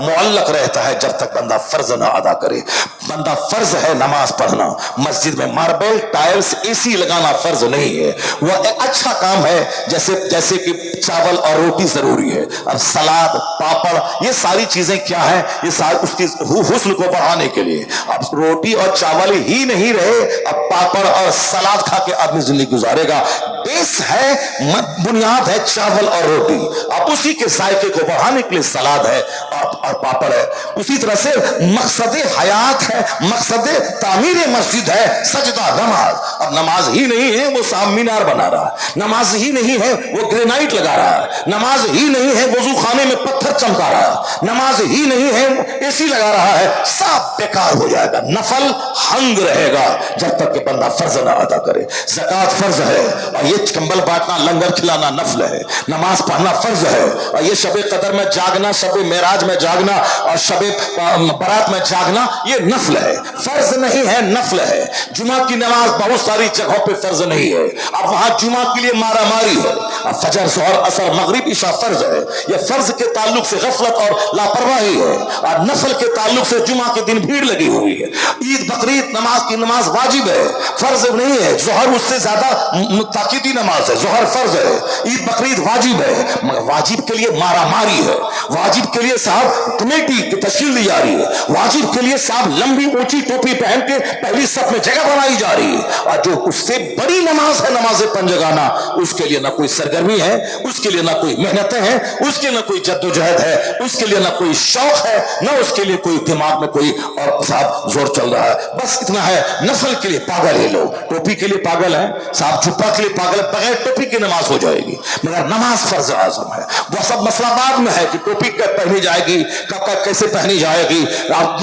मुअल्लक रहता है जब तक बंदा फर्ज ना अदा करे। बंदा फर्ज है नमाज पढ़ना, मस्जिद में मार्बल टाइल्स एसी लगाना फर्ज नहीं है। वह एक अच्छा काम है, जैसे कि चावल और रोटी जरूरी है। अब सलाद पापड़ ये सारी चीजें क्या है, ये सारी उसकी हुस्न को बढ़ाने के लिए। अब रोटी और चावल ही नहीं रहे, अब पापड़ और सलाद खा के आदमी जिंदगी गुजारेगा। बेस है, बुनियाद है चावल और रोटी, अब उसी के जायके को बढ़ाने के लिए सलाद है और पापड़ है। उसी तरह से मकसद हयात है, मकसद तामीर मस्जिद है सजदा नमाज। अब नमाज ही नहीं है वो साहब मीनार बना रहा है, नमाज ही नहीं है वो ग्रेनाइट लगा रहा है, नमाज ही नहीं है वजू खाने में पत्थर चमका रहा है, नमाज ही नहीं है एसी लगा रहा है, सब बेकार हो जाएगा। नफल हंग रहेगा जब तक कि बंदा फर्ज ना अदा करे। ज़कात फर्ज है और ये कंबल बांटना लंगर खिलाना नफल है। नमाज पढ़ना फर्ज है और ये शबे कदर में जागना, शबे मेराज में जागना और शबे बारात में जागना ये नफल है, फर्ज नहीं है, नफल है। जुमा की नमाज बहुत सारी जगहों पे फर्ज नहीं है, अब वहां जुमा के लिए मारा मारी है। अब फजर ज़ोहर असर मगरिब इशा फर्ज है, यह फर्ज के ताल्लुक से गफलत और लापरवाही है, और नफल के ताल्लुक से जुमा के दिन भीड़ लगी हुई है। ईद बकरीद नमाज की नमाज वाजिब है, फर्ज नहीं है। ज़ोहर उससे ज्यादा ताकीदी नमाज है, ज़ोहर फर्ज है, ईद बकरीद वाजिब है, मगर वाजिब के लिए मारा मारी है, वाजिब के लिए साहब कमेटी की तश्कील दी जा रही है, वाजिब के लिए साहब लंबी ऊंची टोपी पहन के पहली सफ में जगह बनाई जा रही है। और जो उससे बड़ी नमाज है नमाज पंजगाना, उसके लिए ना कोई सरगर्मी है, उसके लिए ना कोई मेहनतें हैं, उसके लिए ना कोई जद्दोजहद है, उसके लिए ना कोई शौक है, ना उसके लिए कोई दिमाग में कोई और साहब जोर चल रहा है। बस इतना है, नफल के लिए पागल है लोग, टोपी के लिए पागल है साहब, जुब्बा के लिए पागल है, बगैर टोपी की नमाज हो जाएगी, मगर नमाज फर्ज आजम है। वह सब मसला बाद में है कि टोपी कब पहनी जाएगी, कब कैसे पहनी जाएगी,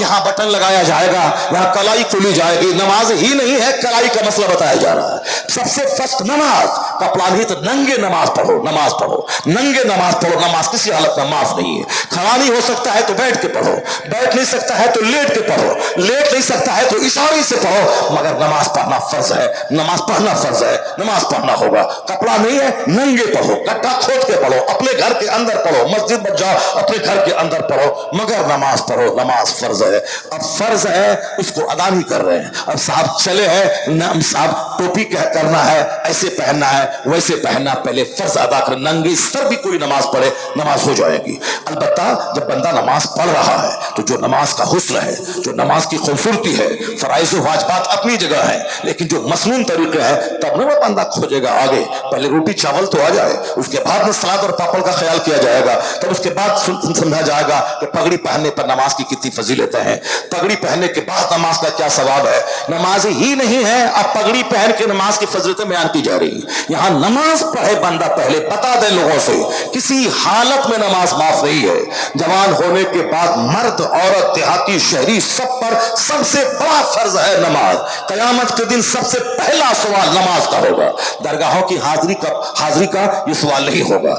यहाँ बटन लगाया जाएगा, यहाँ कलाई खुली जाएगी, नमाज ही नहीं है, कलाई का मसला बताया जा रहा है। सबसे फर्स्ट नमाज का प्लान ही तो नंगे नमाज पढ़ो, नमाज पढ़ो, नंगे नमाज पढ़ो। नमाज किसी हालत में माफ नहीं है। खड़ा नहीं हो सकता है तो बैठ के पढ़ो, बैठ नहीं सकता है तो लेट के पढ़ो, लेट नहीं सकता है तो इशारे से पढ़ो, मगर नमाज पढ़ना फर्ज है, नमाज पढ़ना फर्ज है, नमाज पढ़ना होगा। कपड़ा नहीं है, नंगे पढ़ो, गड्ढा खोद के पढ़ो, अपने घर के अंदर पढ़ो, मस्जिद में जाओ अपने घर के अंदर पढ़ो, मगर नमाज पढ़ो, नमाज फर्ज है। अब फर्ज है उसको अदा नहीं कर रहे हैं। अब साहब चले हैं साहब टोपी करना है, ऐसे पहनना है, वैसे पहनना, पहले फर्ज अदा कर, नंगे सर भी कोई नमाज पढ़े नमाज हो जाएगी। अलबत्ता जब बंदा नमाज पढ़ रहा है तो जो नमाज का हुस्न है, जो नमाज की खूबसूरती है, फराइज़ व वाजिबात अपनी जगह है, लेकिन जो मसनून तरीके है तब न वो बंदा खोजेगा आगे। पहले रोटी चावल तो आ जाए, उसके बाद में सलाद और पापड़ का ख्याल किया जाएगा, तब उसके बाद समझा जाएगा कि पगड़ी पहनने पर नमाज की कितनी फजीलतें हैं, पगड़ी पहनने के बाद नमाज का क्या सवाब है। नमाज ही नहीं है, अब पगड़ी पहन के नमाज की फजीलतें बयान की जा रही। यहाँ नमाज पढ़े बंदा पहले बता दे लोगों से, किसी हालत में नमाज माफ नहीं है। जवान होने के बाद मर्द औरत देहाती शहरी सब पर सबसे बड़ा फर्ज है नमाज। कयामत के दिन सबसे पहला सवाल नमाज का होगा। दरगाहों की हाजिरी का ये सवाल नहीं होगा,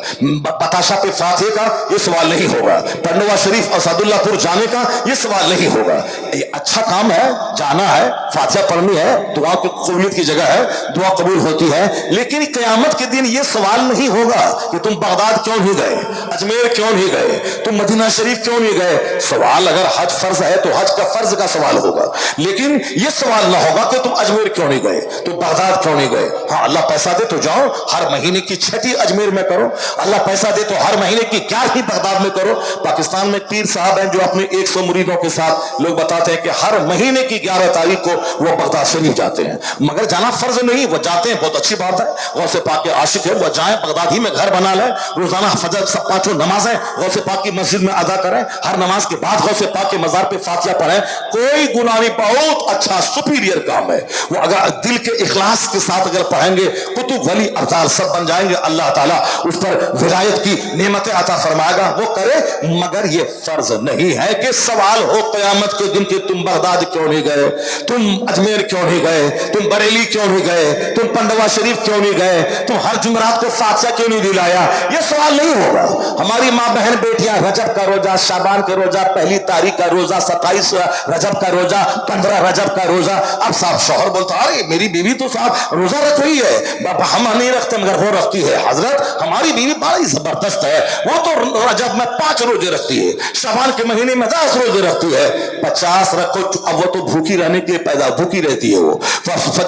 बताशा पे फातिहे का ये सवाल नहीं होगा, टंडवा शरीफ और सादुल्लापुर जाने का ये सवाल नहीं होगा। ये अच्छा काम है, जाना है, फातिहा पढ़नी है, दुआ की कबूलियत की जगह है, दुआ कबूल होती है, लेकिन कयामत के दिन ये सवाल नहीं होगा कि तुम बगदाद क्यों नहीं गए, अजमेर क्यों नहीं गए, तुम मदीना शरीफ क्यों नहीं गए। सवाल अगर हज फर्ज है तो हज का फर्ज का सवाल होगा, लेकिन ये सवाल ना होगा कि तुम अजमेर क्यों नहीं गए, तुम बगदाद क्यों नहीं गए। हाँ, अल्लाह पैसा दे तो जाओ, हर महीने की 6ठी अजमेर में करो, अल्लाह पैसा दे तो हर महीने की 11वीं बगदाद में करो। पाकिस्तान में पीर साहब हैं जो अपने 100 मुरीदों के साथ लोग बताते हैं कि हर महीने की 11 तारीख को वो बगदाद शरीफ जाते हैं, मगर जाना फर्ज नहीं, वो जाते हैं, बहुत अच्छी बात है, गौसे पाक के आशिक है, वो जाएं, बगदाद ही में घर बना लें, रोजाना फजर सब 5 नमाजें गौसे पाक की मस्जिद में अदा करें, हर नमाज के बाद गौसे पाक के मजार पे फातिहा पढ़ें, कोई गुनाह नहीं, बहुत अच्छा सुपीरियर काम है वो। अगर दिल के इखलास के साथ अगर पढ़ेंगे, कुतुब वली अफजाल सब बन जाएंगे, अल्लाह ताला उस पर विलायत की नेमतें अता फरमाएगा, वो करे। मगर ये फर्ज नहीं है कि सवाल हो क़यामत के दिन कि तुम बगदाद क्यों नहीं गए, तुम अजमेर क्यों नहीं गए, तुम बरेली क्यों नहीं गए, तुम पंडवा शरीफ क्यों नहीं गए, तुम हर जुमरात को फातिहा क्यों नहीं दिलाया, ये सवाल नहीं होगा। हमारी माँ बहन बेटियां रजब का रोजा, शाबान का रोजा, पहली तारीख का रोजा, 27 रजब का रोजा, 15 रजब का रोजा। अब साहब शौहर बोलता अरे मेरी बीवी तो साहब रोजा रख रही है, हम नहीं रखते मगर वो रखती है। हजरत हमारी बीवी बड़ी जबरदस्त है, वो तो रजब में 5 रोजे रखती है, शाबान के महीने में 10 रोजे रखती है। 50 रखो, अब वो तो भूखी रहने के लिए पैदा भूखी रहती है। वो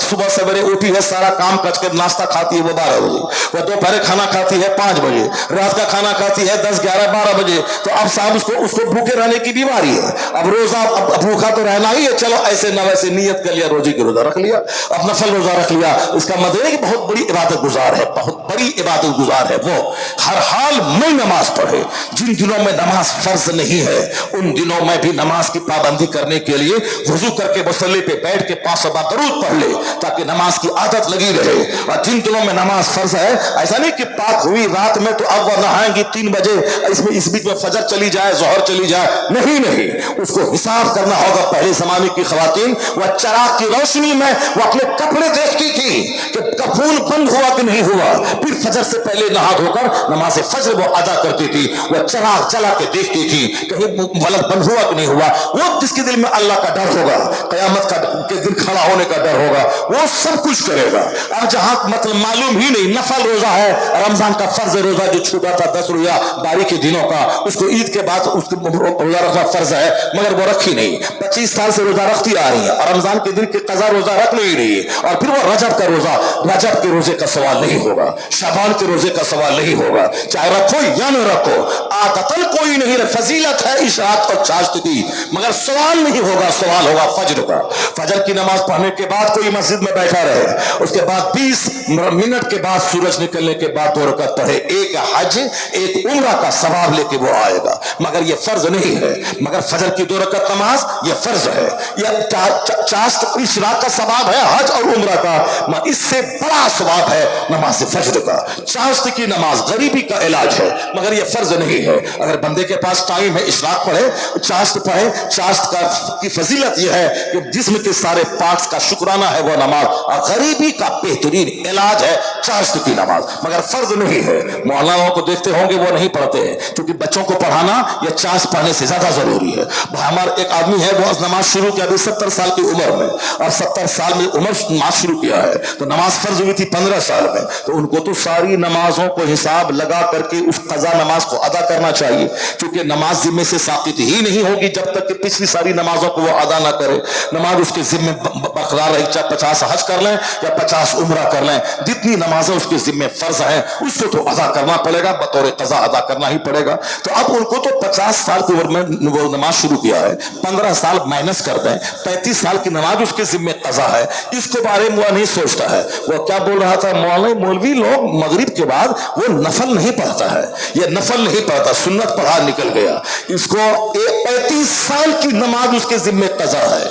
सुबह सवेरे उठी है, सारा काम करके नाश्ता खाती है वो 12 बजे, वो दोपहर खाना खाती है 5 बजे, रात का खाना खाती है 10, 11, 12 बजे। तो अब साहब उसको भूखे रहने की बीमारी है। अब रोजा अब भूखा तो रहना ही है, चलो ऐसे न वैसे नियत कर लिया, रोजे की रोजा रख लिया, अब नफल रोजा रख लिया। इसका मतलब है कि बहुत बड़ी इबादत गुजार है, बहुत बड़ी इबादत गुजार है। वो हर हाल में नमाज पढ़े। जिन दिनों में नमाज फर्ज नहीं है उन दिनों में भी नमाज की पाबंदी करने के लिए वुजू करके मुसल्ले पे बैठ के 500 बार दरूद पढ़ ले, ताकि नमाज की आदत लगी रहे। और जिन दिनों में नमाज फर्ज है, ऐसा नहीं कि पाक हुई रात में तो अब वो नहाएंगी 3 बजे, इसमें इस बीच में फजर चली जाए, जोहर चली जाए, नहीं नहीं, उसको हिसाब करना होगा। पहले जमाने की खवातीन वह चराग की रोशनी में वो अपने कपड़े देखती थी कि कफून बंद हुआ कि नहीं हुआ, फिर फजर से पहले नहा धोकर नमाज फजर वो अदा करती थी। वह चराग जला के देखती थी कहीं गलत बंद हुआ कि नहीं हुआ। वो जिसके दिल में अल्लाह का डर होगा, कयामत के दिन खड़ा होने का डर होगा, वो सब कुछ करेगा। अब जहां मतलब मालूम ही नहीं, नफल रोजा है, रमजान का फर्ज रोजा जो छूटा था 10 रोजा बारी के दिनों का, उसको ईद के बाद उसको रोजा रखना फर्ज है, मगर वो रखी नहीं। 25 साल से रोजा रखती आ रही है और रमजान के दिन के कजा रोजा रख नहीं रही है। और फिर वो रजब का रोजा, रजब के रोजे का सवाल नहीं होगा, शाबान के रोजे का सवाल नहीं होगा, चाहे रखो या न रखो, आदतन कोई नहीं, फजीलत है इशरात और चाश्त की, मगर सवाल नहीं होगा, सवाल होगा फजर का। फजर की नमाज पढ़ने के बाद कोई मस्जिद में बैठा रहे, उसके बाद 20 मिनट के बाद सूरज निकलने के बाद 2 रकात पढ़े, एक हज एक उम्रा का सवाब लेके वो आएगा, मगर ये फर्ज नहीं है। मगर फजर की 2 रकात नमाज ये फर्ज है, यह चाश्त इशराक का सवाब है, हज और उम्रा का, इससे बड़ा सवाब है नमाज फजर का। चाश्त की नमाज गरीबी का इलाज है, मगर यह फर्ज नहीं है। अगर बंदे के पास टाइम है, इशराक पढ़े, चाश्त पढ़े, चाश्त की फजीलत यह है कि जिस्म के सारे पार्ट्स का शुक्राना है वो नमाज, और गरीबी का बेहतरीन इलाज है चाश्त की नमाज, मगर फर्ज नहीं है। मौलानाओं को देखते होंगे वो नहीं पढ़ते हैं, क्योंकि बच्चों को पढ़ाना या चाश्त पढ़ने से ज्यादा जरूरी है। हमारा एक आदमी है वो नमाज शुरू किया अभी 70 साल की उम्र में, और 70 साल में उम्र नमाज शुरू किया है, तो नमाज फर्ज हुई थी 15 साल में, तो उनको तो सारी नमाजों को हिसाब लगा करके उस कजा नमाज को अदा करना चाहिए, क्योंकि नमाज जिम्मे से साकित ही नहीं होगी जब तक कि पिछली सारी नमाजों को वो अदा ना करे। नमाज उसके जिम्मे बरकरार रहे, चाहे 50 हज कर लें या 50 उम्रा कर लें, जितनी नमाजें उसके जिम्मे फर्ज है उसको तो अदा करना पड़ेगा, बतौर कजा अदा करना ही पड़ेगा। तो अब उनको तो 50 साल की उम्र में वो नमाज शुरू किया है, 15 साल माइनस कर दें, 35 साल की नमाज उसके जिम्मे कजा है, इसके बारे में वो नहीं सोचता है। वो क्या बोल रहा था, मौलवी लोग मगरिब के बाद वो नफल नहीं पढ़ता है, ये नफल नहीं पढ़ता, सुन्नत पढ़ा निकल गया, इसको 35 साल की नमाज उसके जिम्मे कजा है,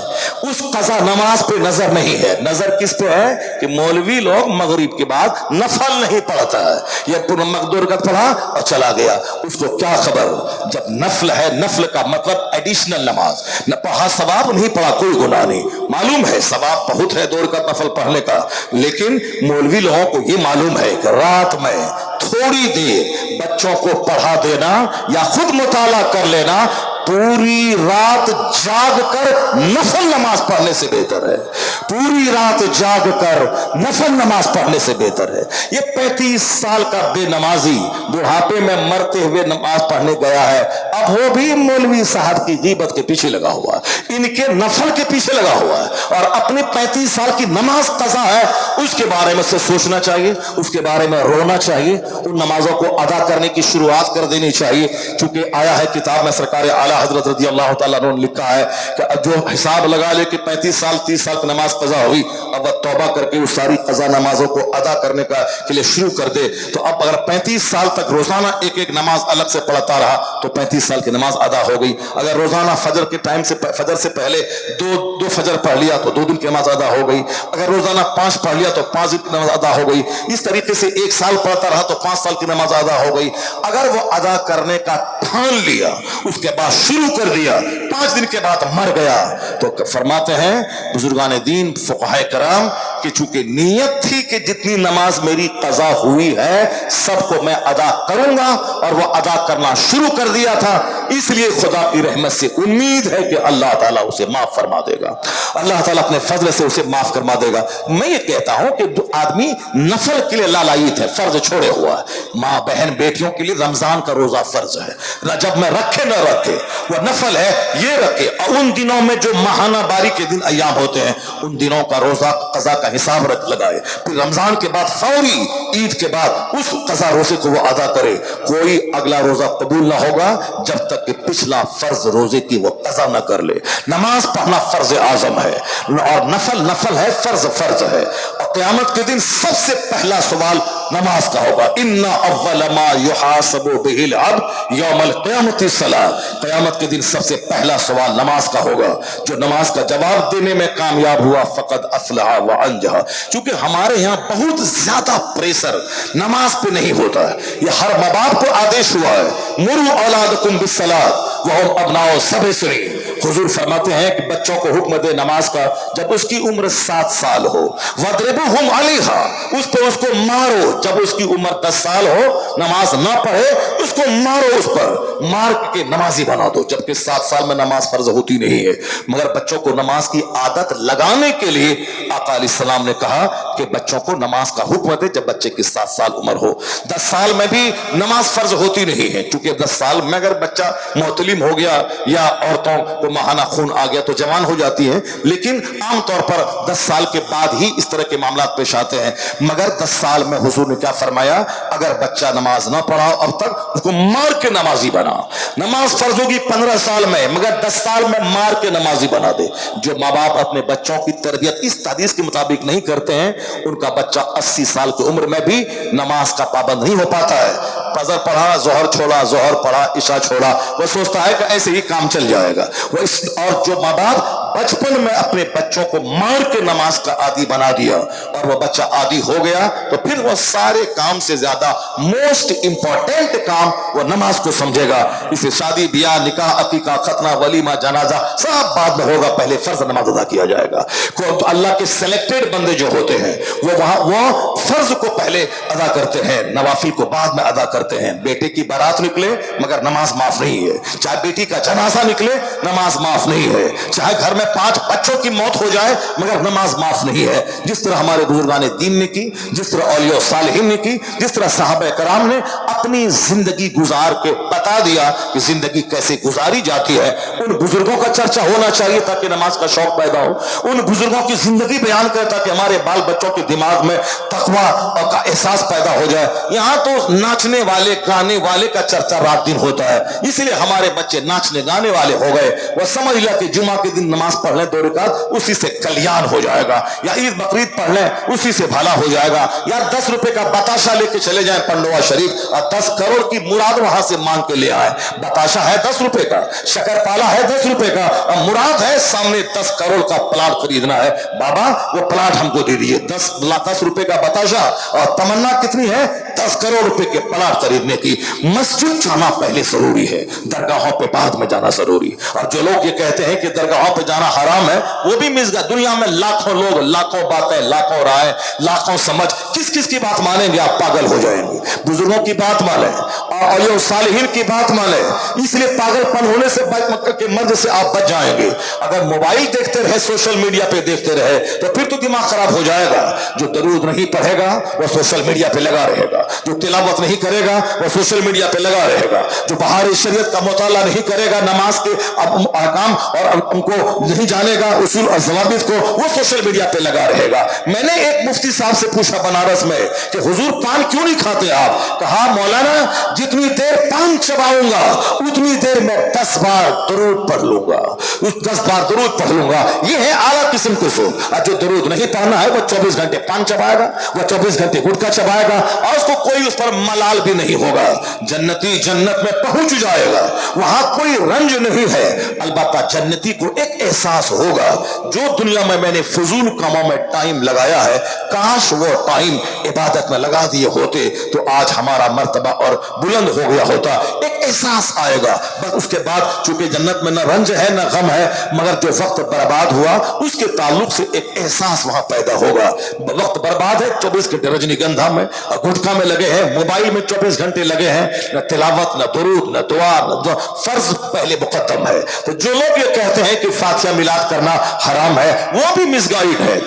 उस कजा नमाज पे नजर नहीं है। नजर किस पे है कि मौलवी लोग मगरिब के बाद नफल नहीं पढ़ता है, ये पूरा मकदूर का पढ़ा और चला गया, उसको क्या खबर। जब नफल है, नफल का मतलब एडिशनल नमाज, न पढ़ा सवाब, नहीं पढ़ा कोई गुनाह नहीं। मालूम है सवाब बहुत है 2 रकात नफल पढ़ने का, लेकिन मौलवी लोगों को ये मालूम है कि रात में थोड़ी देर बच्चों को पढ़ा देना या खुद मुताला कर लेना पूरी रात जाग कर नफल नमाज पढ़ने से बेहतर है। पूरी रात जाग कर नफल नमाज पढ़ने से बेहतर है। ये 35 साल का बेनमाजी बुढ़ापे में मरते हुए नमाज पढ़ने गया है, अब वो भी मौलवी साहब की गीबत के पीछे लगा हुआ है, इनके नफल के पीछे लगा हुआ है, और अपनी 35 साल की नमाज कज़ा है उसके बारे में से सोचना चाहिए, उसके बारे में रोना चाहिए, उन नमाजों को अदा करने की शुरुआत कर देनी चाहिए। क्योंकि आया है किताब में, सरकार आला हजरत रज़ी अल्लाह तआला अन्हु ने लिखा है कि जो हिसाब लगा ले कि 35 साल 30 साल की नमाज कज़ा हुई, अब वह तौबा करके उस सारी कज़ा नमाजों को अदा करने का के लिए शुरू कर दे, तो अब अगर 35 साल तक रोजाना एक एक नमाज अलग से पढ़ता रहा तो 35 साल की नमाज अदा हो गई। अगर रोजाना फजर के टाइम से, फजर से पहले दो फजर पढ़ लिया तो 2 दिन की नमाज अदा हो गई। अगर रोजाना 5 पढ़ लिया तो 5 दिन की नमाज अदा हो गई। इस तरीके से 1 साल पढ़ता रहा तो 5 साल की नमाज अदा हो गई। अगर वो अदा करने का ठान लिया, उसके बाद शुरू कर दिया, 5 दिन के बाद मर गया तो फरमाते हैं बुजुर्गान दीन फुक़हा कराम कि चूंकि नीयत थी कि जितनी नमाज मेरी कज़ा हुई है सबको मैं अदा करूंगा और वो अदा करना शुरू कर दिया था, इसलिए खुदा की रहमत से उम्मीद है कि अल्लाह ताला उसे माफ फरमा देगा, अल्लाह ताला अपने फजल से उसे माफ फरमा देगा। मैं ये कहता हूं कि जो आदमी नफल के लिए लालायित है, फर्ज छोड़े हुआ है, माँ बहन बेटियों के लिए रमजान का रोजा फर्ज है, रजब में रखे न रखे वह नफल है, ये रखे। और उन दिनों में जो महाना बारी के दिन अय्याम होते हैं उन दिनों का रोजा कज़ा का हिसाब रख लगाए, फिर रमजान के बाद फौरी ईद के बाद उस कज़ा रोजे को वो अदा करे। कोई अगला रोजा कबूल ना होगा जब तक कि पिछला फर्ज रोजे की वो कज़ा न कर ले। नमाज पढ़ना फर्ज आजम है और नफल नफल है, फर्ज फर्ज है। और क़यामत के दिन सबसे पहला सवाल नमाज का होगा। इन्ना अव्वल मा युहासबु बिहिल अब्द यौमल क़यामति सलात। क़यामत के दिन सबसे पहला सवाल नमाज का होगा। जो नमाज का जवाब देने में कामयाब हुआ फ़क़द अफ़लहा व अंजहा। क्योंकि हमारे यहाँ बहुत ज्यादा प्रेशर नमाज पे नहीं होता है, ये हर माँ बाप को आदेश हुआ है, मुरू औलादकुम बिस्सलात वहुम अब्नाउ सब'i सिनीन। हुजूर फरमाते हैं कि बच्चों को हुक्म दे नमाज का जब उसकी उम्र 7 साल हो, वद्रिबुहुम अलैहा, उस पर उसको मारो जब उसकी उम्र 10 साल हो, नमाज ना पढ़े उसको मारो, उस पर मार के नमाजी बना दो। जबकि 7 साल में नमाज फर्ज होती नहीं है, मगर बच्चों को नमाज की आदत लगाने के लिए आका अलैहिस्सलाम ने कहा कि बच्चों को नमाज का हुक्म दे जब बच्चे की 7 साल उम्र हो। 10 साल में भी नमाज फर्ज होती नहीं है, क्योंकि 10 साल में अगर बच्चा मोहतलिम हो गया या औरतों को महाना खून आ गया तो जवान हो जाती है, लेकिन आमतौर पर 10 साल के बाद ही इस तरह के मामला पेश आते हैं। मगर 10 साल में हुजूर ने क्या फरमाया, अगर बच्चा नमाज ना पढ़ा अब तक उसको मार के नमाजी बना। नमाज फर्ज होगी 15 साल में, मगर 10 साल में मार के नमाजी बना दे। जो माँ बाप अपने बच्चों की तरबियत इस हदीस के मुताबिक नहीं करते हैं, उनका बच्चा 80 साल की उम्र में भी नमाज का पाबंद नहीं हो पाता है। फजर पढ़ा, जोहर छोड़ा, जोहर पढ़ा, इशा छोड़ा, वो सोचता है कि ऐसे ही काम चल जाएगा। और जो माँ बाप बचपन में अपने बच्चों को मार के नमाज का आदी बना दिया और वह बच्चा आदी हो गया, तो फिर वह सारे काम से ज्यादा मोस्ट इंपॉर्टेंट काम वो नमाज को समझेगा। इसे शादी ब्याह निकाह अकीका खतना वलीमा जनाजा सब बाद में होगा, पहले फर्ज नमाज अदा किया जाएगा। तो अल्लाह के सिलेक्टेड बंदे जो होते हैं वो फर्ज को पहले अदा करते हैं, नवाफिल को बाद में अदा करते हैं। बेटे की बारात निकले मगर नमाज माफ नहीं है, चाहे बेटी का जनाजा निकले नमाज माफ नहीं है, चाहे घर में 5 बच्चों की मौत हो जाए मगर नमाज माफ नहीं है। जिस तरह हमारे बुजुर्गान दीन ने की, जिस तरह औलिया सालिहीन ने की, जिस तरह सहाबा कराम ने अपनी जिंदगी गुजार के बता दिया कि जिंदगी कैसे गुजारी जाती है, उन बुजुर्गों का चर्चा होना चाहिए ताकि नमाज का शौक पैदा हो। उन बुजुर्गों की जिंदगी बयान करे ताकि हमारे बाल बच्चों के दिमाग में तकवा का एहसास पैदा हो जाए। यहाँ तो नाचने वाले गाने वाले का चर्चा रात दिन होता है, इसलिए हमारे बच्चे नाचने गाने वाले हो गए। वह समझ लिया कि जुमा के दिन नमाज पढ़ लें 2 रकात, उसी से कल्याण हो जाएगा, या ईद बकरीद पढ़ लें उसी से भला हो जाएगा, या 10 रुपए का बताशा लेके चले जाएं पंडवा शरीफ और 10 करोड़ की मुराद वहां से मांग के ले आए। बताशा है 10 रुपए का, शक्करपाला है 10 रुपए का, और मुराद है सामने 10 करोड़ का प्लाट खरीदना है। बाबा वो प्लाट हमको दे दीजिए, 10 रुपए का बताशा, और तमन्ना कितनी है 10 करोड़ रुपए के प्लाट खरीदने की। मस्जिद जाना पहले जरूरी है, दरगाहों पे बाद में जाना जरूरी। और जो लोग ये कहते हैं कि दरगाहों पे जाना हराम है, वो भी मिस गया। दुनिया में लाखों लोग, लाखों बातें, लाखों राय, लाखों समझ, किस किस की बात मानेंगे? आप पागल हो जाएंगे। बुजुर्गों की बात माने और औलिया सालिहीन की बात माने, इसलिए पागलपन होने से के मर्ज से आप बच जाएंगे। अगर मोबाइल देखते रहे, सोशल मीडिया पे देखते रहे, तो फिर तो दिमाग खराब हो जाएगा। जो दरूद नहीं पढ़ेगा वह सोशल मीडिया पे लगा रहेगा, जो तिलावत नहीं करेगा वह सोशल मीडिया पे लगा रहेगा, जो बाहर शरीयत का मुताला नहीं करेगा, नमाज के अहकाम और उनको नहीं जानेगा, उसूल और ज़वाबित को, वो सोशल मीडिया पे लगा रहेगा। मैंने एक मुफ्ती साहब से पूछा बनारस में कि हुजूर पान क्यों नहीं खाते आप? कहा मौलाना जितनी देर पान चबाऊंगा उतनी देर में 10 बार दरूद पढ़ लूंगा, उस 10 बार दरूद पढ़ लूंगा। ये है आला किस्म के सो। और जो दरूद नहीं पढ़ना है वो 24 घंटे पान चबाएगा, वो 24 घंटे गुटखा चबाएगा, और उसको कोई उस पर मलाल भी नहीं होगा। जन्नती जन्नत में पहुंच जाएगा, वहां कोई रंज नहीं है। अलबत्ता जन्नती को एक एहसास होगा, जो दुनिया में मैंने फजूल कामों में टाइम लगाया है, काश वो टाइम इबादत में लगा दिए होते तो आज हमारा मर्तबा और बुलंद हो गया होता, एक एहसास आएगा। बस उसके बाद चूंकि जन्नत में न रंज है न गम है, मगर जो वक्त बर्बाद हुआ उसके ताल्लुक से एक एहसास वहां पैदा होगा। वक्त बर्बाद है, 24 घंटे रजनीगंधा में और गुटखा में लगे हैं, मोबाइल में 24 घंटे लगे हैं, न तिलावत न दुरूद न दुआ न फर्ज पहले मुकद्दम है। तो जो लोग ये कहते हैं कि फातिहा मिलाद करना हराम है, वो भी मिसगाइड है।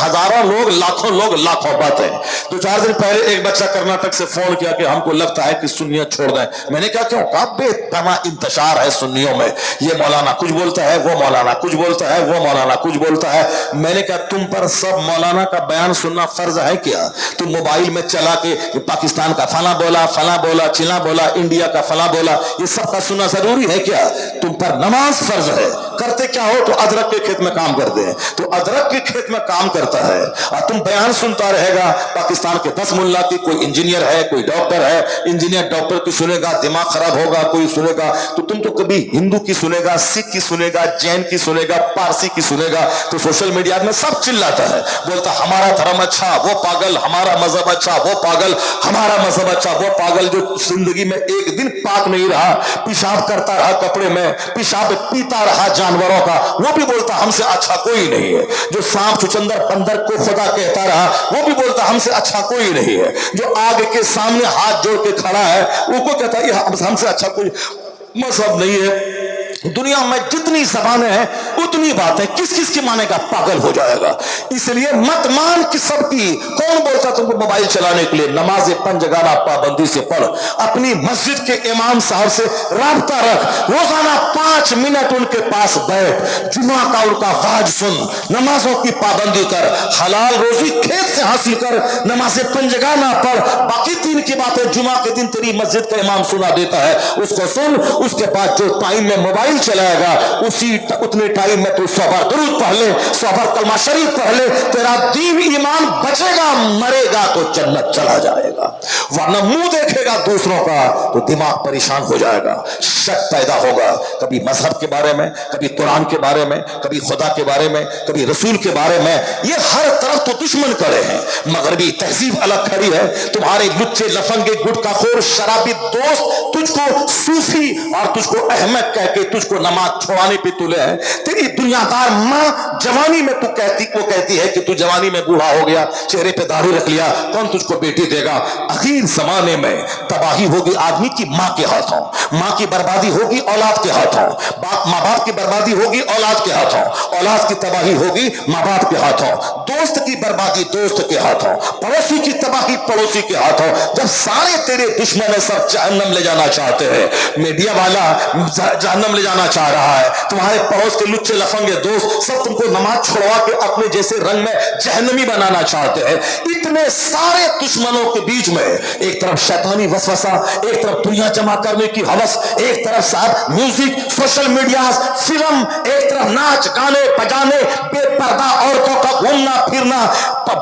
हजारों लोग लाखों बात है। तो 4 दिन पहले एक बच्चा कर्नाटक से फोन किया कि हमको लगता है कि सुन्नियत छोड़ दें। मैंने कहा क्यों? कहा बेपना इंतशार है सुन्नियों में, ये मौलाना कुछ बोलता है, वो मौलाना कुछ बोलता है, वो मौलाना कुछ बोलता है। मैंने कहा तुम पर सब मौलाना का बयान सुनना फर्ज है क्या? तुम मोबाइल में चला के पाकिस्तान का फला बोला, चिला बोला, इंडिया का फला बोला, ये सब का सुनना जरूरी है क्या? तुम पर नमाज फर्ज है। करते क्या हो? तो अदरक के खेत में काम करते हैं, तो अदरक के खेत में काम करता है और तुम बयान सुनता रहेगा। पाकिस्तान के 10 मुल्ला की, कोई इंजीनियर है, कोई डॉक्टर है, इंजीनियर डॉक्टर की सुनेगा दिमाग खराब होगा, कोई सुनेगा तो तुम तो कभी हिंदू की सुनेगा, सिख की सुनेगा, जैन की सुनेगा, पारसी की सुनेगा। तो सोशल मीडिया में सब चिल्लाता है, बोलता हमारा धर्म अच्छा, वो पागल, हमारा मजहब अच्छा, वो पागल, हमारा मजहब अच्छा, वो पागल। जो जिंदगी में एक दिन पाक नहीं रहा, पेशाब करता रहा कपड़े में, पेशाब पीता रहा जानवरों का, वो भी बोलता हमसे अच्छा कोई नहीं है। जो सांप चुचंदर बंदर को खुदा कहता रहा, वो भी बोलता हमसे अच्छा कोई नहीं है। जो आग के सामने हाथ जोड़ के खड़ा है, वो को कहता है हमसे अच्छा कोई मजहब नहीं है। दुनिया में जितनी जबानें हैं उतनी बातें, किस किस की मानेगा? पागल हो जाएगा। इसलिए मत मान कि सबकी। कौन बोलता तुमको मोबाइल चलाने के लिए? नमाज पंजगाना पाबंदी से पढ़, अपनी मस्जिद के इमाम साहब से राब्ता रख, रोजाना 5 मिनट उनके पास बैठ, जुमा का उनका वाज सुन, नमाजों की पाबंदी कर, हलाल रोजी खेत से हासिल कर, नमाज पंजगाना पढ़, बाकी 3 की बातें जुमा के दिन तेरी मस्जिद का इमाम सुना देता है, उसको सुन। उसके बाद जो टाइम में मोबाइल चलाएगा उतने टाइम में तू 100 बार दुरूद पढ़ ले, 100 बार कलमा शरीफ पढ़ ले, तेरा दीन ईमान बचेगा, मरेगा तो जन्नत चला जाएगा। वरना मुंह देखेगा दूसरों का तो दिमाग परेशान हो जाएगा, शक पैदा होगा, कभी मजहब के बारे में, कभी कुरान के बारे में, कभी खुदा के बारे में, कभी रसूल के बारे में। ये हर तरफ तो दुश्मन खड़े हैं। मगरबी तहजीब अलग खड़ी है, तुम्हारे लुच्चे लफंगे गुटखाखोर शराबी दोस्त तुझको सूफी और तुझको अहमद कह के तुझको नमाज छुड़ाने पे तुले हैं। तेरी दुनियादार माँ जवानी में वो कहती है कि तू जवानी में बूढ़ा हो गया, चेहरे पे दाढ़ी रख लिया, कौन तुझको बेटी देगा? आखिर जमाने में तबाही होगी आदमी की माँ के हाथों, माँ की बर्बादी होगी औलाद के हाथों, माँ बाप की बर्बादी होगी औलाद के हाथों, औलाद की तबाही होगी माँ बाप के हाथों, दोस्त की बर्बादी दोस्त के हाथों, पड़ोसी की तबाही पड़ोसी के हाथों। जब सारे तेरे दुश्मन सब जहन्नम ले जाना चाहते हैं, मीडिया वाला जहन्नम ले जाना चाह रहा है, तुम्हारे पड़ोस के लुच्चे लफंगे दोस्त सब तुमको नमाज छुड़वा के अपने जैसे रंग में जहन्नमी बनाना चाहते हैं। इतने सारे दुश्मनों के बीच में एक तरफ शैतानी वसवसा, एक तरफ दुनिया जमा करने की हवस, एक तरफ साथ म्यूजिक, सोशल मीडिया, फिल्म, एक तरफ नाच गाने बजाने, बेपर्दा औरतों का घूमना फिरना,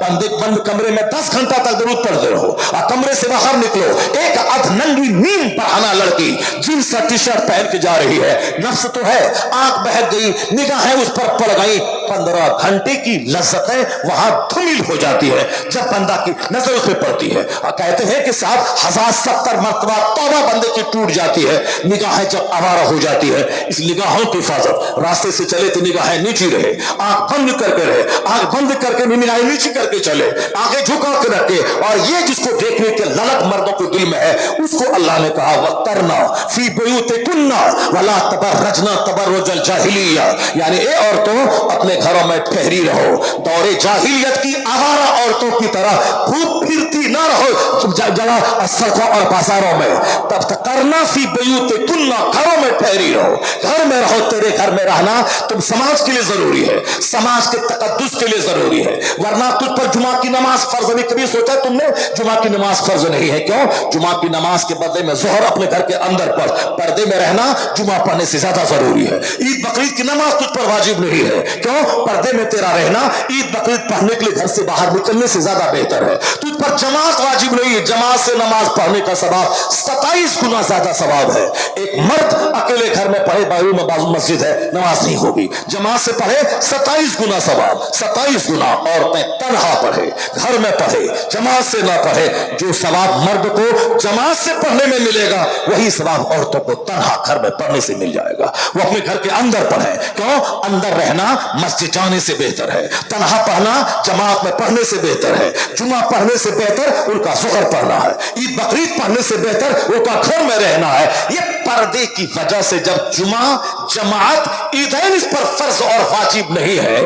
बंद कमरे में 10 घंटा तक दुरूद पढ़ते रहो और कमरे से बाहर निकलो, एक अधनंगी नीम पढ़ाना लड़की जींस टी शर्ट पहन के जा रही है, नफ्स तो है, आंख बहक गई, निगाहें उस पर पड़ गई, 15 घंटे की लज्जतें वहां धूमिल हो जाती है जब बंदा की नजर उस पर पड़ती है। और कहते हैं कि 1070 मरतबा तौबा बंदे की टूट जाती है निगाहें जब आवारा हो जाती है। इस निगाहों की हिफाजत, रास्ते से चले तो निगाहें नीची रहे, आंख बंद करके रहे, आंख बंद करके निगाहें नीची करके चले, आंखें झुका के रखे। और ये जिसको देखने के ललक मर्दों के दिल में है, उसको अल्लाह ने कहा वक्तरना फी बुयूतिकुन्ना वला तबर्रजना तबर्रुजल जाहिलिया, यानी ए औरतों अपने घरों में ठहरी रहो, दौरे जाहिलियत की आवारा औरतों की तरह खूब फिरती ना रहो जगह सड़कों और बाजारों में। तब तक करना फी बुयूतिकुन्ना, घरों में ठहरी रहो, घर में रहो। तेरे घर में रहना तुम समाज के लिए जरूरी है, समाज के तकद्दुस के लिए जरूरी है, वरना तुझ पर जुमा की नमाज फर्ज नहीं। कभी सोचा तुमने जुमा की नमाज फर्ज नहीं है? क्यों? जुमा की नमाज के बदले में जोहर अपने घर के अंदर पढ़, पर्दे में रहना जुमा पढ़ने से ज्यादा जरूरी है। ईद बकरीद की नमाज तुझ पर वाजिब नहीं है, क्यों? पर्दे में तेरा रहना ईद बकरीद पढ़ने के लिए घर से बाहर निकलने से ज्यादा बेहतर है। तुझ पर जमात वाजिब नहीं है, जमात से नमाज पढ़ने का सवाब 27 गुना ज्यादा सवाब है। एक मर्द अकेले घर में पढ़े, बाजू में बाजू मस्जिद है, नमाज नहीं होगी, जमात से पढ़े 27 गुना सवाब। 27 गुना औरतें तन्हा पढ़े, घर में पढ़े, जमात से ना पढ़े। जो सवाब मर्द को जमात से पढ़ने में मिलेगा वही सवाब औरतों को तन्हा घर में पढ़ने से मिल जाएगा। वो अपने घर के अंदर पढ़े, क्यों? अंदर रहना मस्जिद जाने से बेहतर है, तन्हा पढ़ना जमात में पढ़ने से बेहतर है, जुमा पढ़ने से बेहतर उनका ज़ुहर पढ़ना है, ईद बकरीद पढ़ने से बेहतर उनका घर में रहना है। ये पर्दे की वजह से जब जुमा जमात ईदैन इस पर फर्ज और वाजिब नहीं है,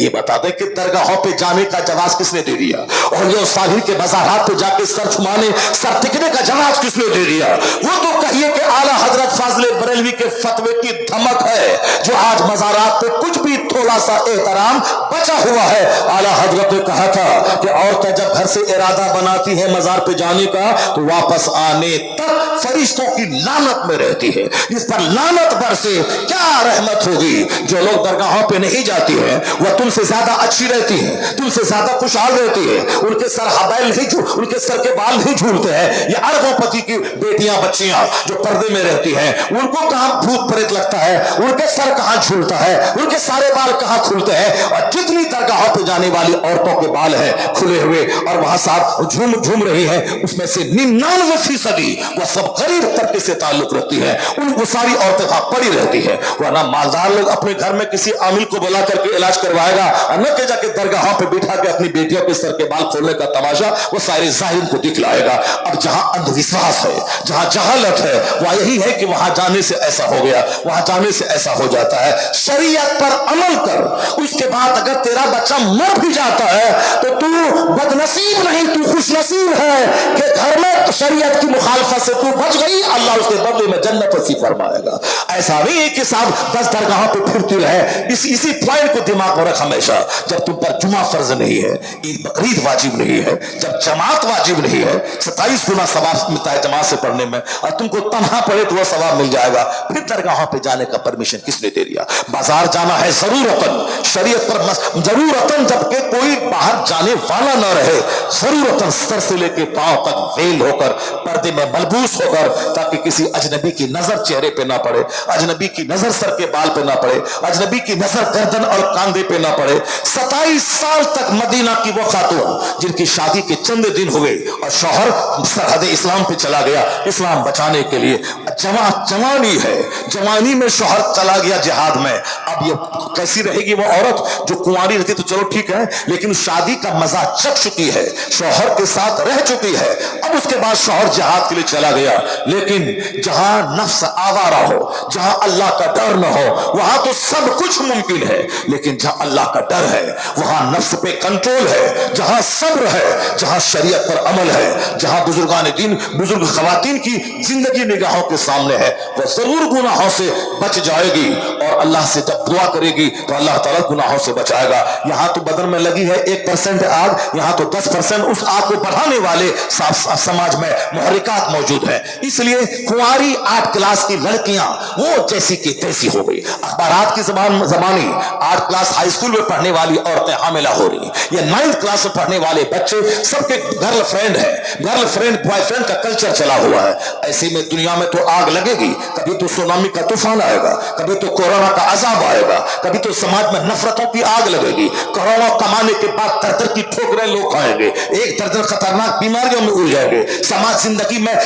ये बता दे कि दरगाहों पे जाने का जवाब किसने दे दिया? और ये साहिर के बाजारात पे जाके सर छुमाने, सर टिकने का जवाब किसने दे दिया? वो तो कहिए कि आला हजरत फाजिल बरेलवी के फतवे की धमक है जो आज मज़ारात पे कुछ भी थोड़ा सा एहतराम बचा हुआ है। आला हजरत ने कहा था कि औरतें जब घर से इरादा बनाती है मज़ार पे जाने का तो वापस आने तक फरिश्तों की लानत में रहती है। इस पर लानत बरसे, क्या रहमत होगी। जो लोग दरगाहों पे नहीं जाती हैं वह तुमसे ज्यादा अच्छी रहती हैं, तुमसे ज्यादा खुशहाल रहती है, उनके सर हबैल नहीं, उनके सर के बाल नहीं झूलते हैं। ये अरबोपति की बेटियां बच्चियां जो पर्दे में रहती हैं उनको कहां भूत प्रेत लगता है, उनके सर कहां झूलता है, उनके सारे बाल कहां खुलते हैं। और जितनी दरगाहों पे जाने वाली औरतों के बाल हैं खुले हुए और वहां साहब झूम झूम रही है, उसमें से 99% वह सब गरीब तबके से ताल्लुक रखती है। वो सारी औरतें वहां पड़ी रहती है। वरना मालदार लोग अपने घर में किसी आमिल को बुला करके इलाज करवाएगा और न के जाके दरगाहों पे बिठा के अपनी बेटियों के सर के बाल खोलने का तमाशा वो सारे जाहिर को दिखलाएगा। अब जहां अंधविश्वास है, जहां जहालत है, वह यही है कि वहां जाने से ऐसा हो गया, वहां जाने से ऐसा हो जाता है। शरीयत पर अमल कर, उसके बाद अगर तेरा बच्चा मर भी जाता है तो तू बदनसीब नहीं, तू खुशनसीब है कि घर में शरीयत की मुखालफत से तू बच गई, अल्लाह उसके बदले में जन्नत नसीब फरमाएगा। ऐसा नहीं है कि साहब 10 दरगाहों पे फिरती रहे। इसी पॉइंट को दिमाग में रख हमेशा। जब तुम पर जुमा फर्ज नहीं है, ईद बकरीद वाजिब नहीं है, जब जमात वाजिब नहीं है, 27 गुना सवाब मिलता है जमात से पढ़ने में, और तुमको तन्हा पढ़े तो वह सवाब मिल जाएगा। फिर दरगाहों पे जाने का परमिशन किसने दे दिया? बाजार जाना है जरूरतन, शरीयत पर जरूरतन, जबकि कोई बाहर जाने वाला न रहे, जरूरतन सर से लेके पांव तक वेल होकर, पर्दे में मलबूस होकर, ताकि किसी अजनबी की नजर चेहरे पे ना पड़े, अजनबी की नजर सर के बाल पे ना पड़े, अजनबी की नजर गर्दन और कांधे पे ना पड़े। 27 साल तक मदीना की वो खातून जिनकी शादी के चंद दिन हुए और शौहर सरहद इस्लाम पे चला गया इस्लाम बचाने के लिए, जवानी है, जवानी में शौहर चला गया जिहाद में, अब ये कैसी रहेगी वो औरत? जो कुंवारी रहती तो चलो ठीक है, लेकिन शादी का मजा चख चुकी है, शौहर के साथ रह चुकी है, अब उसके बाद शौहर जिहाद के लिए चला गया। लेकिन जहां नफ्स आवारा हो, जहां अल्लाह का डर न हो, वहां तो सब कुछ मुमकिन है। लेकिन जहां अल्लाह का डर है, वहां नफ्स पे कंट्रोल है, जहां सब्र है, जहां शरीयत पर अमल है, जहां बुजुर्गान दीन, बुजुर्ग खवातीन की जिंदगी निगाहों के सामने है, वह जरूर गुनाहों से बच जाएगी। और अल्लाह से जब दुआ करेगी तो अल्लाह ताला गुनाहों से बचाएगा। यहां तो बदन में लगी है 1% आग, यहां तो 10% उस आग को बढ़ाने वाले समाज में मुहर्रिकात मौजूद है। इसलिए कुंवारी 8 क्लास की लड़कियां वो जैसी की तैसी हो गई। अखबारात की जमानी 8 क्लास हाई स्कूल में पढ़ने वाली औरतें हामिला हो रही, ये 9th क्लास में पढ़ने वाले बच्चे सबके गर्लफ्रेंड है, गर्लफ्रेंड बॉयफ्रेंड का कल्चर चला हुआ है। ऐसे में दुनिया में तो आग लगेगी, कभी तो सुनामी का तूफान आएगा, कभी तो कोरोना का अजाब आएगा, कभी तो समाज में नफरतों की आग लगेगी। कोरोना कमाने के बाद दर की ठोकरें लोग खाएंगे, एक दर्जन खतरनाक बीमारियों में उलझेंगे, समाज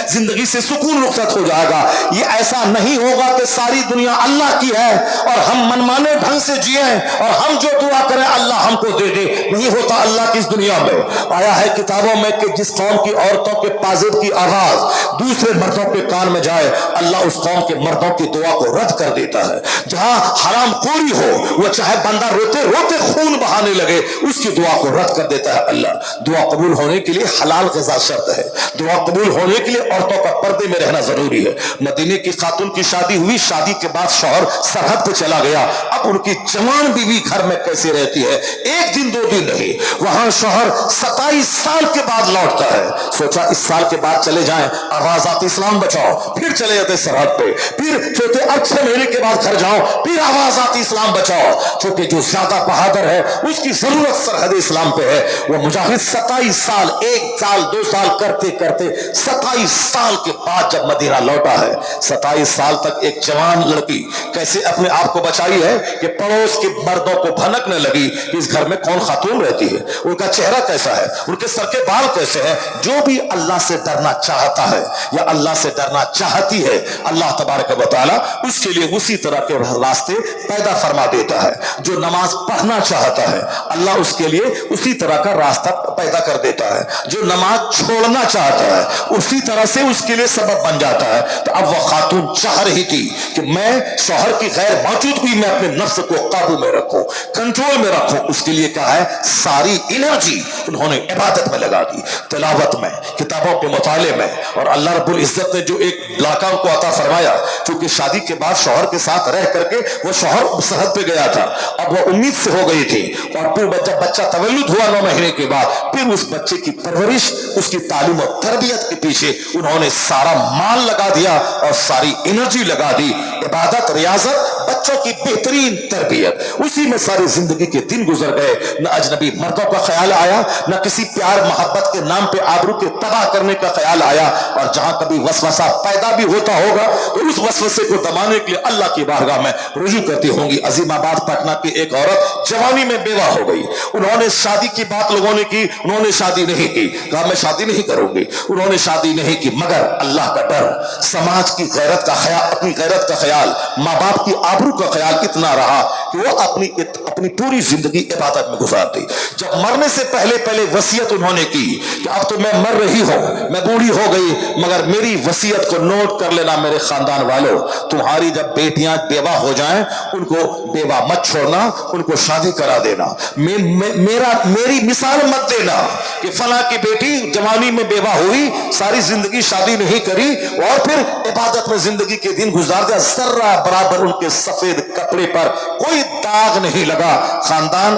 जिंदगी से सुकून रुखसत हो जाएगा। ये ऐसा नहीं होगा कि सारी दुनिया अल्लाह की है और हम मनमाने ढंग से जिए और हम जो दुआ करें अल्लाह हमको दे दे। नहीं होता अल्लाह की इस दुनिया में। आया है किताबों में कि जिस कौम की औरतों के पाजिब की आवाज दूसरे मर्दों के कान में जाए, अल्लाह उस कौम के मर्दों की दुआ को रद्द कर देता है। जहां हराम खोरी हो, वो चाहे बंदा रोते रोते खून बहाने लगे, उसकी दुआ को रद्द कर देता है अल्लाह। दुआ कबूल होने के लिए हलाल ग़िज़ा शर्त है, दुआ कबूल होने के लिए औरतों का पर्दे में रहना जरूरी है। मदीने की खातून की शादी हुई, शादी के बाद शौहर सरहद पे चला गया, अब उनकी जवान बीवी घर में कैसे रहती है? 1 दिन 2 दिन नहीं, वहां शौहर 27 साल के बाद लौटता है। सोचा इस साल के बाद चले जाएं, आवाज आती इस्लाम बचाओ, फिर चले जाते सरहद पे, फिर सोचते अब 6 महीने के बाद घर जाओ, फिर आवाज आती इस्लाम बचाओ। क्योंकि जो ज्यादा बहादुर है उसकी जरूरत सरहद इस्लाम पे है। वो मुजाहिद 27 साल, 1 साल 2 साल करते करते 27 साल के बाद जब मदीना लौटा है, 27 साल तक एक जवान लड़की कैसे अपने आप को बचाई है कि पड़ोस के मर्दों को भनकने लगी कि اس گھر میں کون خاتون رہتی ہے, ان کا چہرہ کیسا ہے, ان کے سر کے بال کیسے ہیں. جو بھی اللہ سے ڈرنا چاہتا ہے یا اللہ سے ڈرنا چاہتی ہے, اللہ تبارک و تعالیٰ اس کے لیے اسی طرح کے راستے پیدا فرما دیتا ہے. جو نماز پڑھنا چاہتا ہے اللہ اس کے لیے اسی طرح کا راستہ پیدا کر دیتا ہے. جو نماز چھوڑنا چاہتا ہے اسی طرح سے اس کے لیے سبب بن جاتا ہے. تو اب وہ خاتون چاہ رہی تھی کہ میں شوہر کی غیر موجودگی میں اپنے نفس کو قابو میں رکھوں, کنٹرول میں رکھوں. اس کے لیے کہا ہے ساری انرجی انہوں نے عبادت میں لگا دی, تلاوت میں, کتابوں کے مطالعے میں. اور اللہ رب العزت نے جو ایک علاقہ ان کو عطا فرمایا, کیونکہ شادی کے بعد شوہر کے ساتھ رہ کر کے وہ شوہر سرحد پہ گیا تھا, اب وہ امید سے ہو گئی تھی. اور پھر جب بچہ تولد ہوا 9 مہینے کے بعد, پھر اس بچے کی پرورش, اس کی تعلیم و تربیت کے پیچھے انہوں نے سارا مال لگا دیا اور ساری انرجی لگا دی. عبادت, ریاضت, بچوں کی بہترین تربیت, اسی میں ساری زندگی کے دن گزر گئے. نہ اجنبی مردوں کا خیال آیا, نہ کسی پیار محبت کے نام پہ آبرو کے تباہ کرنے کا خیال آیا. اور جہاں کبھی وسوسہ پیدا بھی ہوتا ہوگا تو اس وسوسے کو دبانے کے لیے اللہ کی بارگاہ میں رجوع کرتی ہوں گی. عظیم آباد پٹنہ کی ایک عورت جوانی میں بیوہ ہو گئی. انہوں نے شادی کی بات لوگوں نے کی, انہوں نے شادی نہیں کی, کہا میں شادی نہیں کروں گی. انہوں نے شادی نہیں کی, مگر اللہ کا ڈر, سماج کی غیرت کا خیال, اپنی غیرت کا خیال, ماں باپ کی آبرو کا خیال اتنا رہا کہ وہ اپنی پوری زندگی عبادت میں گزار دی. جب مرنے سے پہلے وصیت انہوں نے کی کہ اب تو میں مر رہی ہوں, میں بوڑھی ہو گئی, مگر میری وصیت کو نوٹ کر لینا میرے خاندان والوں, تمہاری جب بیٹیاں بیوہ ہو جائیں ان کو بیوہ مت چھوڑنا, ان کو شادی کرا دینا. میری مثال مت دینا کہ فلاں کی بیٹی جوانی میں بیوہ ہوئی, ساری زندگی شادی نہیں کری اور پھر عبادت میں زندگی کے دن گزار دیا, ذرہ برابر ان کے سفید کپڑے پر کوئی داغ نہیں لگا. خاندان,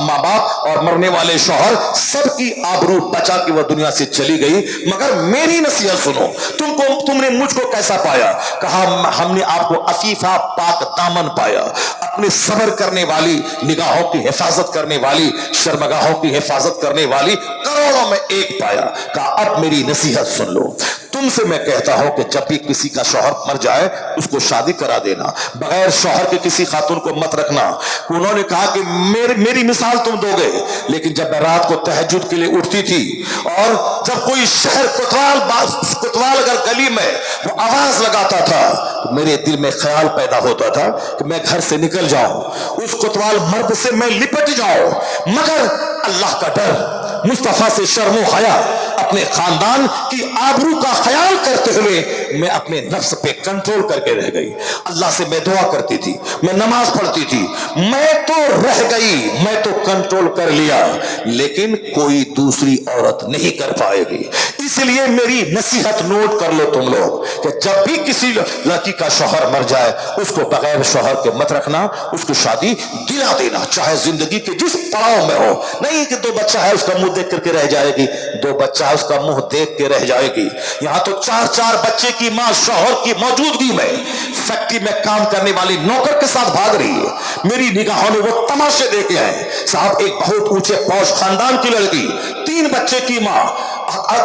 ماں باپ اور مرنے والے شوہر سب کی آبرو بچا کے وہ دنیا سے چلی گئی. مگر میری نصیحت سنو, تم نے مجھ کو کیسا پایا؟ کہا ہم نے آپ کو عفیفہ پاک دامن پایا, اپنے صبر کرنے والی, نگاہوں کی حفاظت کرنے والی, شرمگاہوں کی حفاظت کرنے والی, کروڑوں میں ایک پایا. کہا اب میری نصیحت سن لو, تم سے میں کہتا ہوں کہ جب بھی کسی کا شوہر مر جائے اس کو شادی کرا دینا, بغیر شوہر کے کسی خاتون کو مت رکھنا. انہوں نے کہا کہ میری مثال تم دو گے, لیکن جب میں رات کو تہجد کے لیے اٹھتی تھی اور جب کوئی شہر کوتوال اگر گلی میں وہ آواز لگاتا تھا تو میرے دل میں خیال پیدا ہوتا تھا کہ میں گھر سے نکل جاؤں, اس کوتوال مرد سے میں لپٹ جاؤں, مگر اللہ کا ڈر, مصطفیٰ سے شرم و حیا, اپنے خاندان کی آبرو کا خیال کرتے ہوئے میں اپنے نفس پہ کنٹرول کر کے رہ گئی. اللہ سے میں دعا کرتی تھی, میں نماز پڑھتی تھی, میں تو رہ گئی, میں تو کنٹرول کر لیا, لیکن کوئی دوسری عورت نہیں کر پائے گی. اس لیے میری نصیحت نوٹ کر لو تم لوگ کہ جب بھی کسی لڑکی کا شوہر مر جائے اس کو بغیر شوہر کے مت رکھنا, اس کو شادی دلا دینا, چاہے زندگی کے جس پڑاؤ میں ہو. نہیں کہ 2 بچہ ہے اس کا منہ دیکھ کر کے رہ جائے گی, 2 بچہ ہے اس کا منہ دیکھ کے رہ جائے گی. یہاں تو 4 بچے کی ماں شوہر کی موجودگی میں فیکٹری میں کام کرنے والی نوکر کے ساتھ بھاگ رہی ہے. میری نگاہوں نے وہ تماشے دیکھے ہیں صاحب. ایک بہت اونچے پوش خاندان کی لڑکی, 3 بچے کی ماں,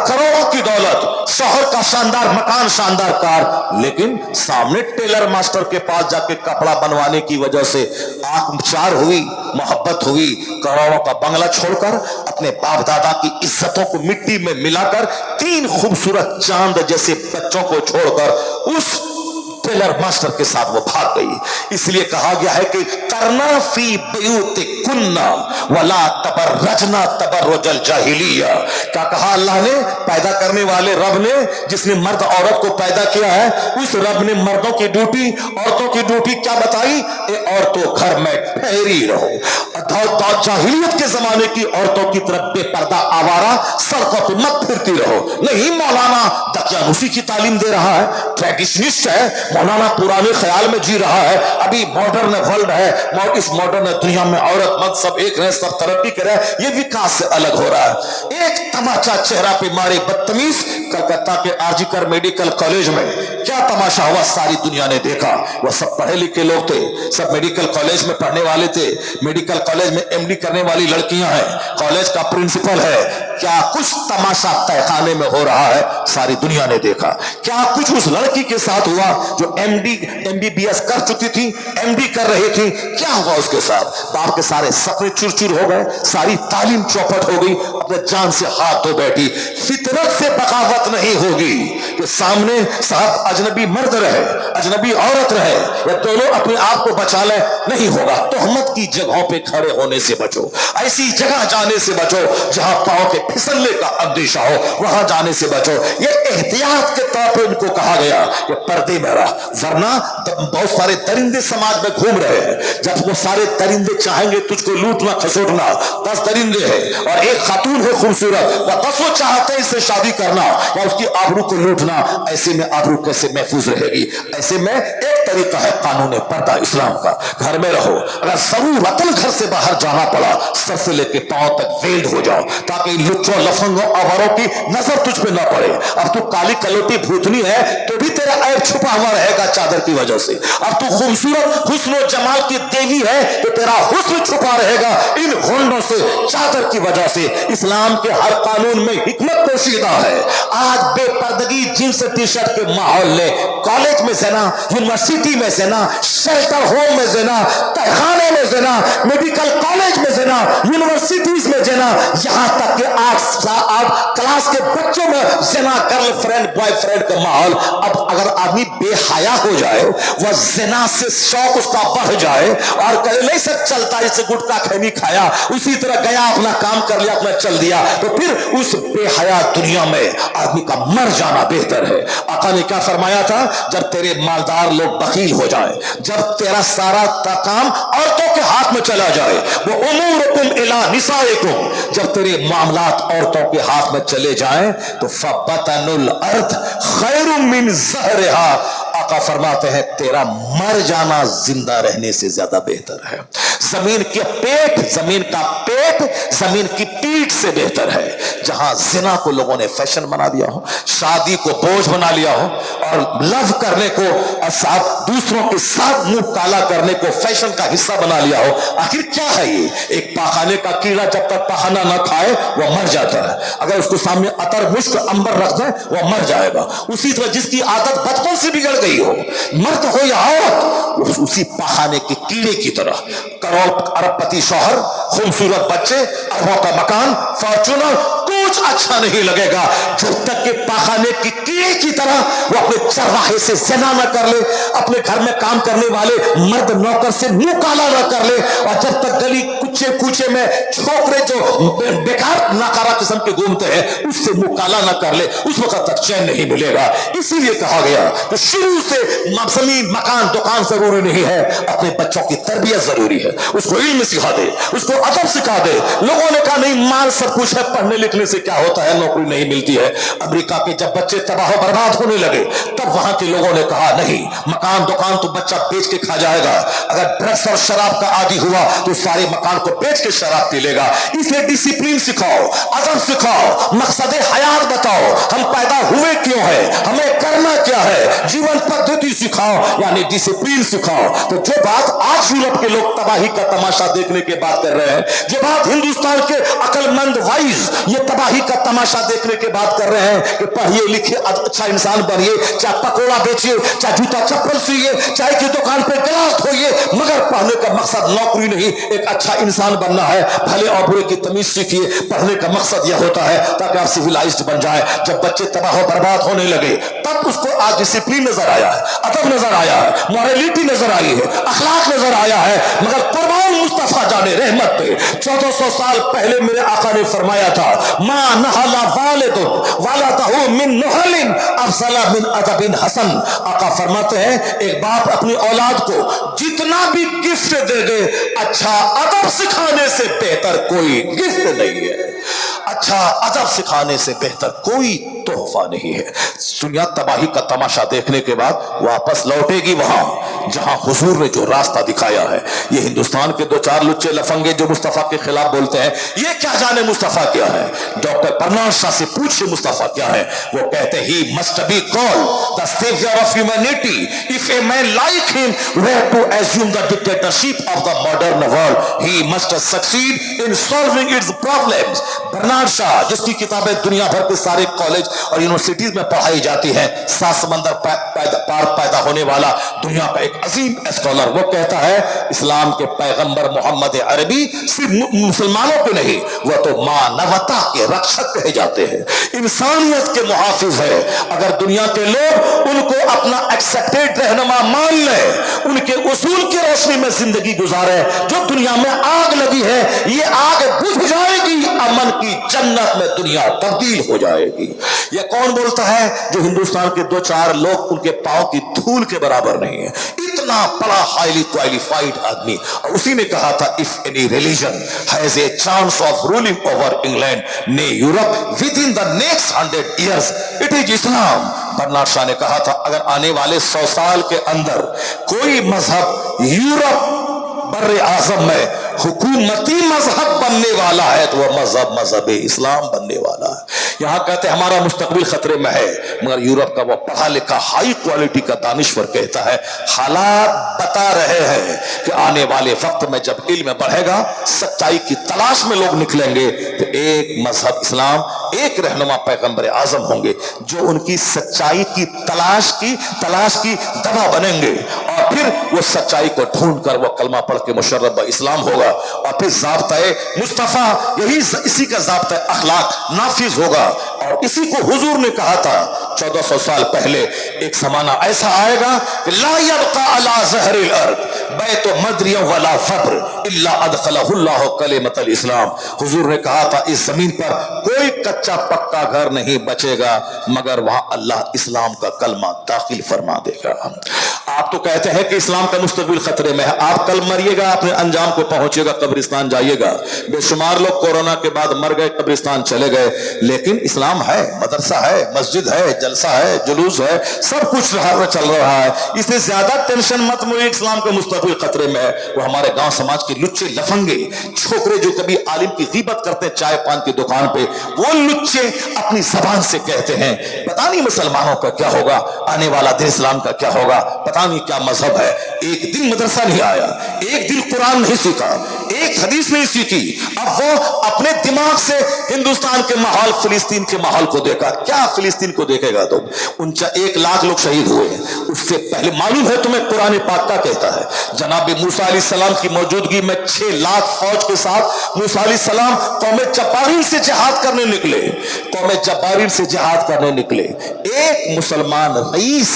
کروڑوں کی دولت, شوہر کا شاندار مکان, شاندار کار, لیکن سامنے ٹیلر ماسٹر کے پاس جا کے کپڑا بنوانے کی وجہ سے آنکھ چار ہوئی, محبت ہوئی. کروڑوں کا بنگلہ چھوڑ کر, اپنے باپ دادا کی عزتوں کو مٹی میں ملا کر, 3 خوبصورت چاند جیسے بچوں کو چھوڑ کر اس ٹیلر ماسٹر کے ساتھ وہ بھاگ گئی. اس لیے کہا گیا ہے کہ کرنا فی بیوتکنا ولا تبرجنا تبرج الجاہلیہ. کیا کہا اللہ نے؟ پیدا کرنے والے رب نے, جس نے مرد عورت کو پیدا کیا ہے, اس رب نے مردوں کی ڈیوٹی, عورتوں کی ڈیوٹی کیا بتائی؟ اے عورتوں گھر میں ٹھہری رہو. جاہلیت کے زمانے کی عورتوں کی طرف بے پردہ آوارہ سڑکوں پہ مت پھرتی رہو. نہیں, مولانا دقیانوسی کی تعلیم دے رہا ہے, ٹریڈیشنسٹ ہے, مولانا پرانے خیال میں جی رہا ہے. ابھی ماڈرن ورلڈ ہے, اس ماڈرن دنیا میں عورت مرد سب ایک رہے, سب ترقی کرے, یہ وکاس سے الگ ہو رہا ہے. ایک تماچا چہرہ پہ مارے بدتمیز, کلکتہ کے آرجی کر میڈیکل کالج میں کیا تماشا ہوا ساری دنیا نے دیکھا. وہ سب پڑھے لکھے لوگ تھے, سب میڈیکل کالج میں پڑھنے والے تھے, میڈیکل کالج میں MD کرنے والی لڑکیاں ہیں, کالج کا پرنسپل ہے. क्या कुछ तमाशा तहखाने में हो रहा है सारी दुनिया ने देखा। क्या कुछ उस लड़की के साथ हुआ जो MBBS कर चुकी थी, MD कर रही थी, क्या हुआ उसके साथ? बाप के सारे सपने चूर-चूर हो गए, सारी तालीम चौपट हो गई, अपने जान से हाथ धो बैठी। फितरत से बगावत नहीं होगी कि सामने साहब अजनबी मर्द रहे, अजनबी औरत रहे, या दोनों अपने आप को बचा ले, नहीं होगा। तोहमत की जगहों पे खड़े होने से बचो, ऐसी जगह जाने से बचो जहां पांव के फिसलने का अंदेशा हो, वहां जाने से बचो। ये एहतियात के तौर पे उनको कहा गया कि पर्दे में रह, वरना बहुत सारे दरिंदे समाज में घूम रहे हैं। जब वो सारे दरिंदे चाहेंगे तुझको लूटना खसोटना, 10 दरिंदे हैं और एक खातून है खूबसूरत, वह 10 चाहते हैं इससे शादी करना या उसकी आबरू को लूटना, ऐसे में आबरू कैसे महफूज रहेगी? ऐसे में एक तरीका है कानून पर्दा इस्लाम का, घर में रहो। अगर जरूरतन घर से बाहर जाना पड़ा, सर से लेके पांव तक वेल्ड हो जाओ ताकि लुच्चों लफंगों आवारों की नजर तुझ पे ना पड़े। अब तू काली कलोटी भूतनी है तो भी तेरा ऐब छुपा हुआ रहेगा चादर की वजह से। अब तू खूबसूरत हुस्न और जमाल की देवी है तो तेरा हुस्न छुपा रहेगा इन घुंडों से, चादर की वजह से। इस्लाम के हर कानून में हिकमत पोशीदा है। आज बेपर्दगी जींस टी शर्ट के माहौल ने कॉलेज में जना, यूनिवर्सिटी में जना, शेल्टर होम में जना, तहखाने में जना, मेडिकल कॉलेज में जना, यूनिवर्सिटीज में जना, यहां तक कि आप क्लास के बच्चों में जना, गर्लफ्रेंड बॉयफ्रेंड का माहौल। अब अगर आदमी बेहया हो जाए, वह जना से शौक उसका बढ़ जाए और कहे नहीं सब चलता जैसे गुटखा खैनी खाया, उसी तरह गया अपना काम कर लिया, अपना चल दिया, तो फिर उस बेहया दुनिया में आदमी का मर जाना बेहतर है। आका ने क्या फरमाया था? जब तेरे मालदार लोग बखील हो जाए, जब तेरा सारा काम औरतों के हाथ में चला जाए, वो उमूरुकुम इला निसाइकुम, जब तेरे मामलात औरतों के हाथ में चले जाएं, तो फबतनुल अर्द खैरुम मिन ज़हरिहा, आका फरमाते हैं तेरा मर जाना जिंदा रहने से ज्यादा बेहतर है। जमीन के पेट, जमीन का पेट जमीन की पीठ से बेहतर है। जहां जिना को लोगों ने फैशन बना दिया हो, शादी को बोझ बना लिया हो और लव करने को और साथ दूसरों के साथ मुंह काला करने को फैशन का हिस्सा बना लिया हो, आखिर क्या है ये? एक पाखाने का कीड़ा जब तक पखाना न खाए वह मर जाता है। अगर उसको सामने अतर मुश्क अंबर रख दे वह मर जाएगा। उसी तरह जिसकी आदत बचपन से बिगड़ गई हो, मर्द हो या औरत, उसी पाखाने के कीड़े की तरह, करोड़ अरबपति शौहर, खूबसूरत बच्चे, अरबों का मकान, फॉर्चूनर, कुछ अच्छा नहीं लगेगा जब तक के पाखाने की कीड़े की तरह वो अपने चरवाहे से ज़िना न कर ले, अपने घर में काम करने वाले मर्द नौकर से मुंह काला न कर ले, और जब तक गली कुचे कूचे में छोकरे जो बेकार नाकारा किस्म के घूमते हैं उससे मुंह काला न कर ले, उस वक्त तक चैन नहीं मिलेगा। इसीलिए कहा गया तो शुरू से जमीन मकान दुकान जरूरी नहीं है, अपने बच्चों की तरबियत जरूरी है। उसको इल्म सिखा दे, उसको अदब सिखा दे। लोगों ने कहा नहीं माल सब कुछ है, पढ़ने लिखने से क्या होता है, नौकरी नहीं मिलती है। अमेरिका के जब बच्चे तबाह बर्बाद होने लगे तब वहां के लोगों ने कहा नहीं, मकान दुकान तो बच्चा बेच के खा जाएगा, अगर ड्रग्स और शराब का आदी हुआ तो सारे मकान को बेच के शराब पी लेगा। इसलिए डिसिप्लिन सिखाओ, अदब सिखाओ, मकसद हयात बताओ, हम पैदा हुए क्यों है, हमें करना क्या है, जीवन पद्धति सिखाओ, यानी डिसिप्लिन सिखाओ। तो जो बात आज यूरोप के लोग तबाही का तमाशा देखने के बात कर रहे हैं, जो बात हिंदुस्तान के अकलमंद वाइज ये तबाही का तमाशा देखने के बात कर रहे हैं कि पढ़िए लिखिए अच्छा इंसान बनिए, चाहे पकौड़ा बेचिए, चाहे जूता चप्पल सिए, चाय की दुकान पे गिलास धोइए, मगर पढ़ने का मकसद नौकरी नहीं, एक अच्छा इंसान बनना है। भले और बुरे की तमीज सीखिए, पढ़ने का मकसद यह होता है ताकि आप सिविलाइज्ड बन जाए। जब बच्चे तबाह बर्बाद होने लगे तब उसको आज डिसिप्लिन नजर आया है, अदब नजर आया है, मॉरलिटी नजर आई है, अखलाक नजर आया है। मगर कुर्बान मुस्तफा जाने रहमत पे 1400 साल पहले मेरे आका ने फरमाया था, मां नहला वालिदुन वलदहु मिन नहलिन अफसला मिन अदबिन हसन। आका फरमाते हैं एक बाप अपनी औलाद को जितना भी गिफ्ट दे दे, अच्छा अदब सिखाने से बेहतर कोई गिफ्ट नहीं है। अच्छा अदब सिखाने से बेहतर कोई तोहफा तोहफा नहीं है। दुनिया तबाही का तमाशा देखने के बाद वापस लौटेगी वहां जहां हुजूर ने जो रास्ता दिखाया है। ये हिंदुस्तान के दो चार लुच्चे लफंगे जो मुस्तफा के खिलाफ बोलते हैं, ये क्या जाने मुस्तफा क्या है। डॉक्टर परनाज शाह से पूछिए मुस्तफा क्या है। वो कहते he must be called the saviour of humanity. If a man like him were to assume the dictatorship of the modern world he must succeed in solving its problems. Bernard Shaw जिसकी किताबें दुनिया भर के सारे college और universities में पढ़ाई जाती हैं, सात समंदर पार पैदा होने वाला दुनिया का एक अजीम स्कॉलर, वो कहता है इस्लाम के पैगंबर मोहम्मद अरबी सिर्फ मुसलमानों के नहीं, वह तो मानवता के रक्षक कहे जाते हैं, इंसानियत के मुहाफिज है। अगर दुनिया के लोग उनको अपना एक्सेप्टेड रहनुमा मान ले, उनके उसूल की रोशनी में जिंदगी गुजारे, जो दुनिया में आग लगी है ये आग बुझ जाएगी, अमन की जन्नत में दुनिया तब्दील हो जाएगी। यह कौन बोलता है? जो हिंदुस्तान के दो चार लोग उनके पांव की धूल के बराबर नहीं है। इतना बड़ा हाईली क्वालिफाइड आदमी, और उसी ने कहा था if any religion has a chance of ruling over England ने Europe within the next 100 years it is Islam. Bernard Shaw ने कहा था अगर आने वाले 100 साल के अंदर कोई मजहब यूरोप बर्रे आजम में हुकूमती मजहब बनने वाला है तो वह मजहब मजहब इस्लाम बनने वाला है। यहां कहते हैं हमारा मुस्तकबिल खतरे में है, मगर यूरोप का वह पढ़ा लिखा हाई क्वालिटी का दानिश्वर कहता है हालात बता रहे हैं कि आने वाले वक्त में जब इल्म बढ़ेगा, सच्चाई की तलाश में लोग निकलेंगे, तो एक मजहब इस्लाम, एक रहनुमा पैगंबर आजम होंगे जो उनकी सच्चाई की तलाश की दवा बनेंगे, और फिर वो सच्चाई को ढूंढ कर वो कलमा पढ़ के मुशर्रफ इस्लाम होगा, और फिर ज़ाब्ता-ए मुस्तफा इसी का ज़ाब्ता अखलाक नाफिज होगा। और इसी को हुजूर ने कहा था 1400 साल पहले, एक जमाना ऐसा आएगा कि ला यबका अला ज़हरिल अर्द बैत मदरिया वला फब्र इल्ला अदखलहुल्लाहु कलिमतल इस्लाम। हुजूर ने कहा था इस जमीन पर कोई कच्चा पक्का घर नहीं बचेगा मगर वहां अल्लाह इस्लाम का कलमा दाखिल फरमा देगा। आप तो कहते हैं कि इस्लाम का मुस्तकबिल खतरे में है, आप कल मरिएगा, अपने अंजाम को पहुंचेगा, कब्रिस्तान जाइएगा। बेशुमार लोग कोरोना के बाद मर गए, कब्रिस्तान चले गए, लेकिन इस्लाम है, मदरसा है, मस्जिद है, जलसा है, जुलूस है, सब कुछ चल रहा है। इसलिए ज्यादा टेंशन मत मुझे, इस्लाम का मुस्तकबिल खतरे में है। वो हमारे गांव समाज के लुच्चे लफंगे छोकरे जो कभी आलिम की गीबत करते हैं चाय पान की दुकान पे, वो लुच्चे अपनी जबान से कहते हैं पता नहीं मुसलमानों का क्या होगा, आने वाला दिन इस्लाम का क्या होगा, पता नहीं क्या मजहब है। एक दिन मदरसा नहीं आया, एक दिन कुरान नहीं सीखा, एक हदीस नहीं सीखी, अब वो अपने दिमाग से हिंदुस्तान के माहौल, फिलिस्तीन के माहौल को देखा। क्या फिलिस्तीन को देखेगा तुम? 1 लाख लोग शहीद हुए, उससे पहले मालूम है तुम्हें कुरान पाक का कहता है जनाब मूसा अलैहिस्सलाम की मौजूदगी में 6 लाख फौज के साथ मूसा अलैहिस्सलाम कौम जब्बारीन से जिहाद करने निकले, कौम जब्बारीन से जिहाद करने निकले। एक मुसलमान रईस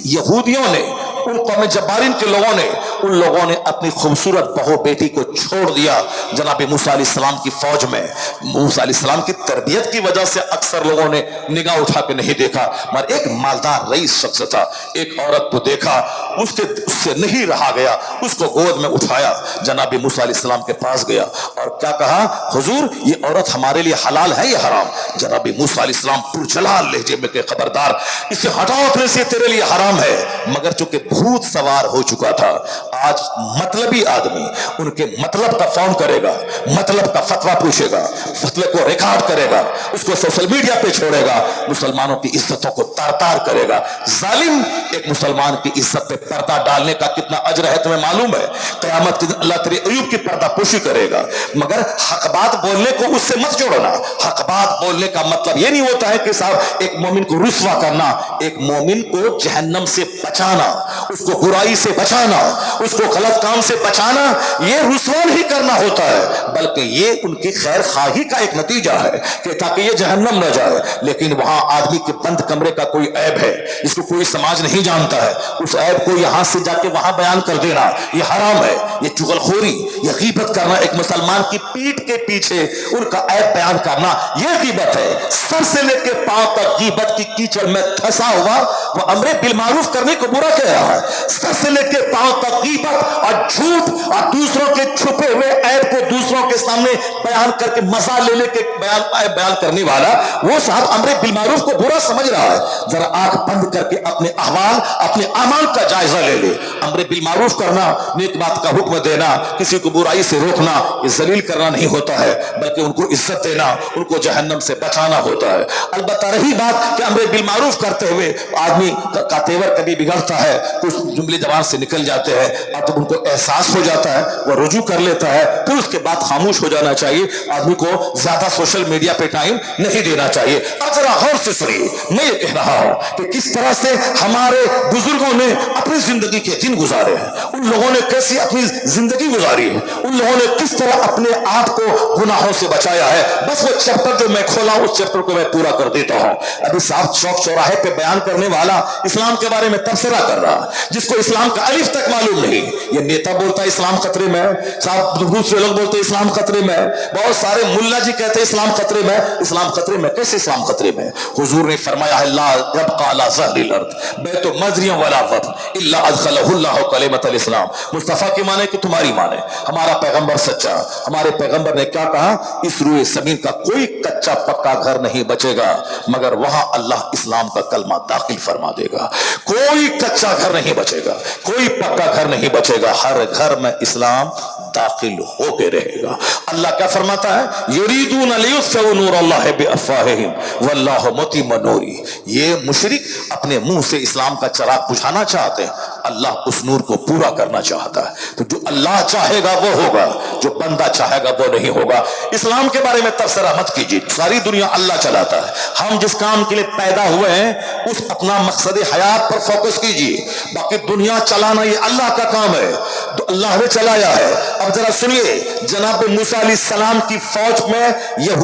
यहूदियों ने, उन कौम जब्बारीन के लोगों ने अपनी खूबसूरत बहू बेटी को छोड़ दिया जनाब मूसा अलैहिस्सलाम की फौज में। मूसा अलैहिस्सलाम की तरबियत की वजह से अक्सर लोगों ने निगाह उठा के नहीं देखा, मगर एक मालदार रईस शख्स था, एक औरत को देखा, उससे नहीं रहा गया, उसको गोद में उठाया, जनाब मूसा अलैहिस्सलाम के पास गया और क्या कहा, हुजूर ये औरत हमारे लिए हलाल है या हराम? जनाब मूसा अलैहिस्सलाम पुरजलाल लहजे में के खबरदार, इसे हटाओ अपने से, तेरे लिए हराम है। मगर चूंकि भूत सवार हो चुका था, आज मतलबी आदमी उनके मतलब का फोन करेगा, मतलब का फतवा पूछेगा, फतवे को रिकॉर्ड करेगा, उसको सोशल मीडिया पे छोड़ेगा, मुसलमानों की इज्जतों को तार-तार करेगा। जालिम, एक मुसलमान की इज्जत पे पर्दा डालने का कितना अजर है तुम्हें मालूम है? कयामत के दिन अल्लाह तेरे अयूब की पर्दापोशी करेगा। मगर हक बात बोलने को उससे मत जोड़ना। हक बात बोलने का मतलब ये नहीं होता है कि साहब एक मोमिन को रुस्वा करना, एक मोमिन को जहन्नम से बचाना, उसको बुराई से बचाना, उसको गलत काम से बचाना, ये रुस्वा नहीं करना होता है, बल्कि ये उनकी खैर खाही का एक नतीजा है कि ताकि ये जहन्नम न जाए। लेकिन वहां आदमी के बंद कमरे का कोई ऐब है, इसको कोई समाज नहीं जानता है, उस ऐब को यहां से जाके वहां बयान कर देना ये हराम है। ये चुगलखोरी, ये गीबत करना, एक मुसलमान की पीठ के पीछे उनका ऐब बयान करना, ये गीबत है। सर से लेकर पांव तक गीबत की कीचड़ में फंसा हुआ वो अमरे बिल मारूफ करने को बुरा कह रहा है। सर से लेकर पांव तक गीबत और झूठ और दूसरों के छुपे हुए ऐब को दूसरों के सामने बयान करके मजा ले लेके बयान करने वाला वो साहब अमरे बिल मारूफ को बुरा समझ रहा है। जरा आंख बंद करके अपने अहवाल अपने अमाल का जायजा ले ले। अमरे बिल मारूफ करना, नेक बात का हुक्म देना, किसी को बुराई से रोकना, ये जलील करना नहीं होता है, बल्कि उनको इज्जत देना, उनको जहन्नम से बचाना होता है। अलबत्ता रही बात कि अमरे बिल मारूफ करते हुए आदमी का तेवर कभी बिगड़ता है, कुछ जुमले जबान से निकल जाते हैं, अब तो उनको एहसास हो जाता है, वो रुजू कर लेता है, फिर उसके बाद खामोश हो जाना चाहिए। आदमी को ज्यादा सोशल मीडिया पे टाइम नहीं देना चाहिए। अब जरा गौर से सुनिए, मैं ये कह रहा हूं कि किस तरह से हमारे बुजुर्गों ने अपनी जिंदगी के दिन गुजारे हैं, उन लोगों ने कैसी अपनी जिंदगी गुजारी है, उन लोगों ने किस तरह अपने आप को गुनाहों से बचाया है। बस वो चैप्टर जो मैं खोला उस चैप्टर को मैं पूरा कर देता हूं। अभी साहब चौक चौराहे पे बयान करने वाला इस्लाम के बारे में तबसरा कर रहा, जिसको इस्लाम का अलिफ तक मालूम नहीं। ये नेता बोलता है इस्लाम खतरे में, साहब दूसरे लोग बोलते हैं इस्लाम खतरे में, बहुत सारे मुल्ला जी कहते हैं इस्लाम खतरे में। इस्लाम खतरे में कैसे इस्लाम खतरे में? हुजूर ने फरमाया है ला यबका अला ज़हरिल अर्द बैतु मज़रियन वला वतन इल्ला अदखलहुल्लाहु कलिमतल इस्लाम। मुस्तफा की माने कि तुम्हारी माने, हमारा पैगंबर सच्चा। हमारे पैगंबर ने क्या कहा? इस रूए ज़मीन का कोई कच्चा पक्का घर नहीं बचेगा मगर वहां अल्लाह इस्लाम का कलमा दाखिल फरमा देगा। कोई कच्चा घर नहीं बचेगा, कोई पक्का घर नहीं बचेगा, हर घर में इस्लाम दाखिल होके रहेगा। अल्लाह क्या फरमाता है? युरीदून लियुत्फिउ नूरल्लाहि बिअफ़वाहिहिम वल्लाहु मुतिम्मु नूरी। ये मुशरिक अपने मुंह से इस्लाम का चिराग बुझाना चाहते हैं, अल्लाह उस नूर को पूरा करना चाहता है। तो जो अल्लाह चाहेगा वो होगा, जो बंदा चाहेगा वो नहीं होगा। इस्लाम के बारे में तबसरा मत कीजिए, सारी दुनिया अल्लाह चलाता है। हम जिस काम के लिए पैदा हुए हैं उस अपना मकसद हयात पर फोकस कीजिए, बाकी दुनिया चलाना ये अल्लाह का काम है, तो अल्लाह ने चलाया है। अब जरा सुनिए, जनाब मूसा अलैहिस्सलाम की फौज में ये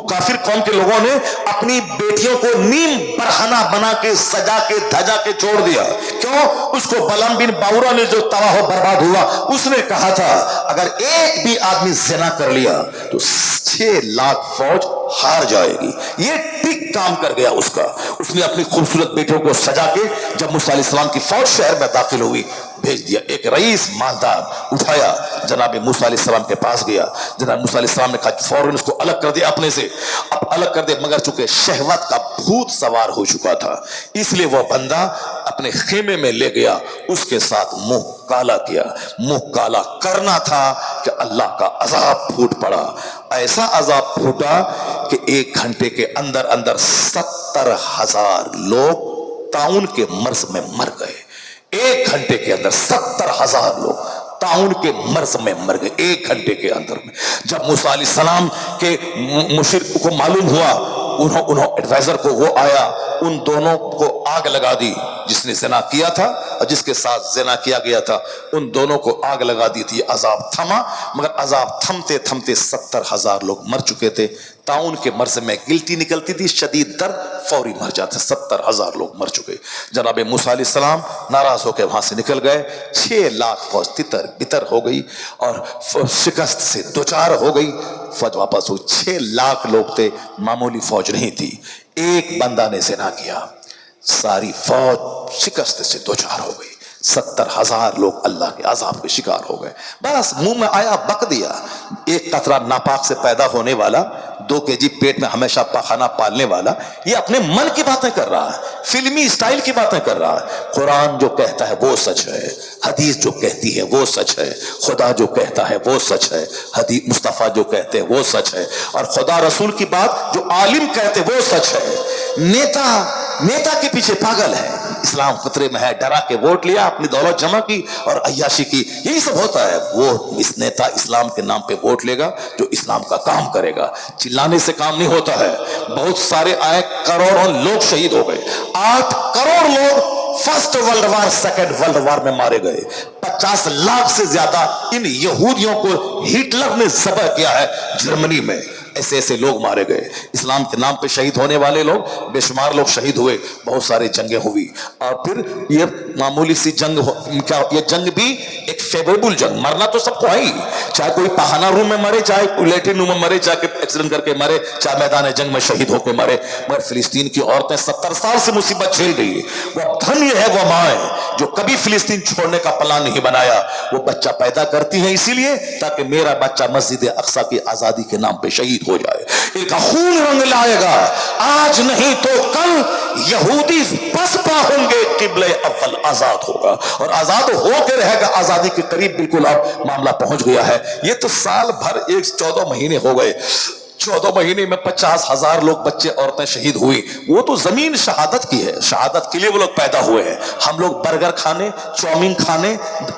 काफिर कौम के लोगों ने अपनी बेटियों को नीम बरहना बना के सजा के धजा के छोड़ दिया। क्यों? उसको बलम बिन बाउरा ने जो तबाह बर्बाद हुआ, उसने कहा था अगर एक भी आदमी ज़िना कर लिया तो 6 लाख फौज हार जाएगी। ये ठीक काम कर गया उसका। उसने अपनी खूबसूरत बेटियों को सजा के जब मूसा अलैहिस्सलाम की फौज शहर में दाखिल हुई भेज दिया। एक रईस मालदार उठाया, जनाब मूसा अलैहिस्सलाम के पास गया। जनाब मूसा अलैहिस्सलाम ने कहा फौरन उसको अलग कर दिया अपने से, अब अलग कर दे, मगर चूंकि शहवत का भूत सवार हो चुका था इसलिए वह बंदा अपने खेमे में ले गया, उसके साथ मुंह काला किया। मुंह काला करना था कि अल्लाह का अजाब फूट पड़ा। ऐसा अजाब फूटा कि 1 घंटे के अंदर अंदर 70,000 लोग ताउन के मर्ज में मर गए। 1 घंटे के अंदर 70,000 लोग ताउन के मर्ज में मर गए 1 घंटे के अंदर में। जब मूसा अलैहिस्सलाम के मुशरिक को मालूम हुआ, उन्होंने एडवाइजर को वो आया, उन दोनों को आग लगा दी, जिसने ज़िना किया था और जिसके साथ ज़िना किया गया था, उन दोनों को आग लगा दी थी। अजाब थमा, मगर अजाब थमते थमते 70,000 लोग मर चुके थे। ताउन के मर्ज में गिल्टी निकलती थी, शदीद दर्द, फौरी मर जाते। 70,000 लोग मर चुके। जनाब मूसा अलैहिस्सलाम नाराज होकर वहां से निकल गए। 6 लाख फौज तितर बितर हो गई और शिकस्त से दोचार हो गई। फौज वापस हुई। 6 लाख लोग थे, मामूली फौज नहीं थी। एक बंदा ने ज़िना किया, सारी फौज शिकस्त से दोचार हो गई। 70,000 लोग अल्लाह के अजाब के शिकार हो गए। बस मुंह में आया बक दिया। एक कतरा नापाक से पैदा होने वाला, 2 केजी पेट में हमेशा पखाना पालने वाला, ये अपने मन की बातें कर रहा है, फिल्मी स्टाइल की बातें कर रहा है। कुरान जो कहता है वो सच है, हदीस जो कहती है वो सच है, खुदा जो कहता है वो सच है, हदीस मुस्तफा जो कहते हैं वो सच है, और खुदा रसूल की बात जो आलिम कहते वो सच है। नेता के पीछे पागल है। इस्लाम खतरे में है, डरा के वोट लिया, अपनी दौलत जमा की और अय्याशी की, यही सब होता है। वो इस नेता इस्लाम के नाम पे वोट लेगा जो इस्लाम का काम करेगा। चिल्लाने से काम नहीं होता है। बहुत सारे आए, करोड़ों लोग शहीद हो गए। 8 करोड़ लोग first world war, second world war में मारे गए। 50 लाख से ज्यादा इन यहूदियों को हिटलर ने ज़ब्ह किया है जर्मनी में। ऐसे ऐसे लोग मारे गए, इस्लाम के नाम पे शहीद होने वाले लोग बेशुमार लोग शहीद हुए, बहुत सारी जंगें हुई। और फिर ये मामूली सी जंग क्या, ये जंग भी एक फेवरेबल जंग, मरना तो सबको है ही, चाहे कोई पहाना रूम में मरे, चाहे कोई लैट्रिन रूम में मरे, चाहे एक्सीडेंट करके मरे, चाहे मैदान जंग में शहीद होकर मरे। मगर फिलिस्तीन की औरतें 70 साल से मुसीबत झेल रही है। वो धन्य है वो माँ जो कभी फिलिस्तीन छोड़ने का प्लान नहीं बनाया, वो बच्चा पैदा करती है इसीलिए ताकि मेरा बच्चा मस्जिद अक्सा की आजादी के नाम पे शहीद हो जाए। इनका खून रंग लाएगा, आज नहीं तो कल यहूदी पसपा होंगे, किबले अव्वल आजाद होगा और आजाद होकर रहेगा। आजादी के करीब बिल्कुल अब मामला पहुंच गया है। ये तो साल भर 14 महीने हो गए, 14 महीने में 50,000 लोग बच्चे औरतें शहीद हुई। वो तो जमीन शहादत की है, शहादत के लिए वो लोग पैदा हुए हैं। हम लोग बर्गर खाने, चाउमीन खाने,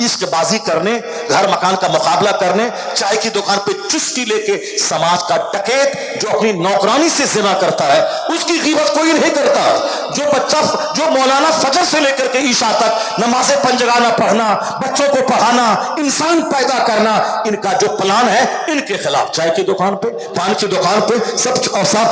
इश्कबाजी करने, घर मकान का मुकाबला करने, चाय की दुकान पे चुस्की लेके समाज का डकैत जो अपनी नौकरानी से जिना करता है उसकी कीमत कोई नहीं करता। जो बच्चा, जो मौलाना फजर से लेकर के ईशा तक नमाज़े पंजगाना पढ़ना, बच्चों को पढ़ाना, इंसान पैदा करना, इनका जो प्लान है इनके खिलाफ। चाय की दुकान पे, पान की दुकान पे सब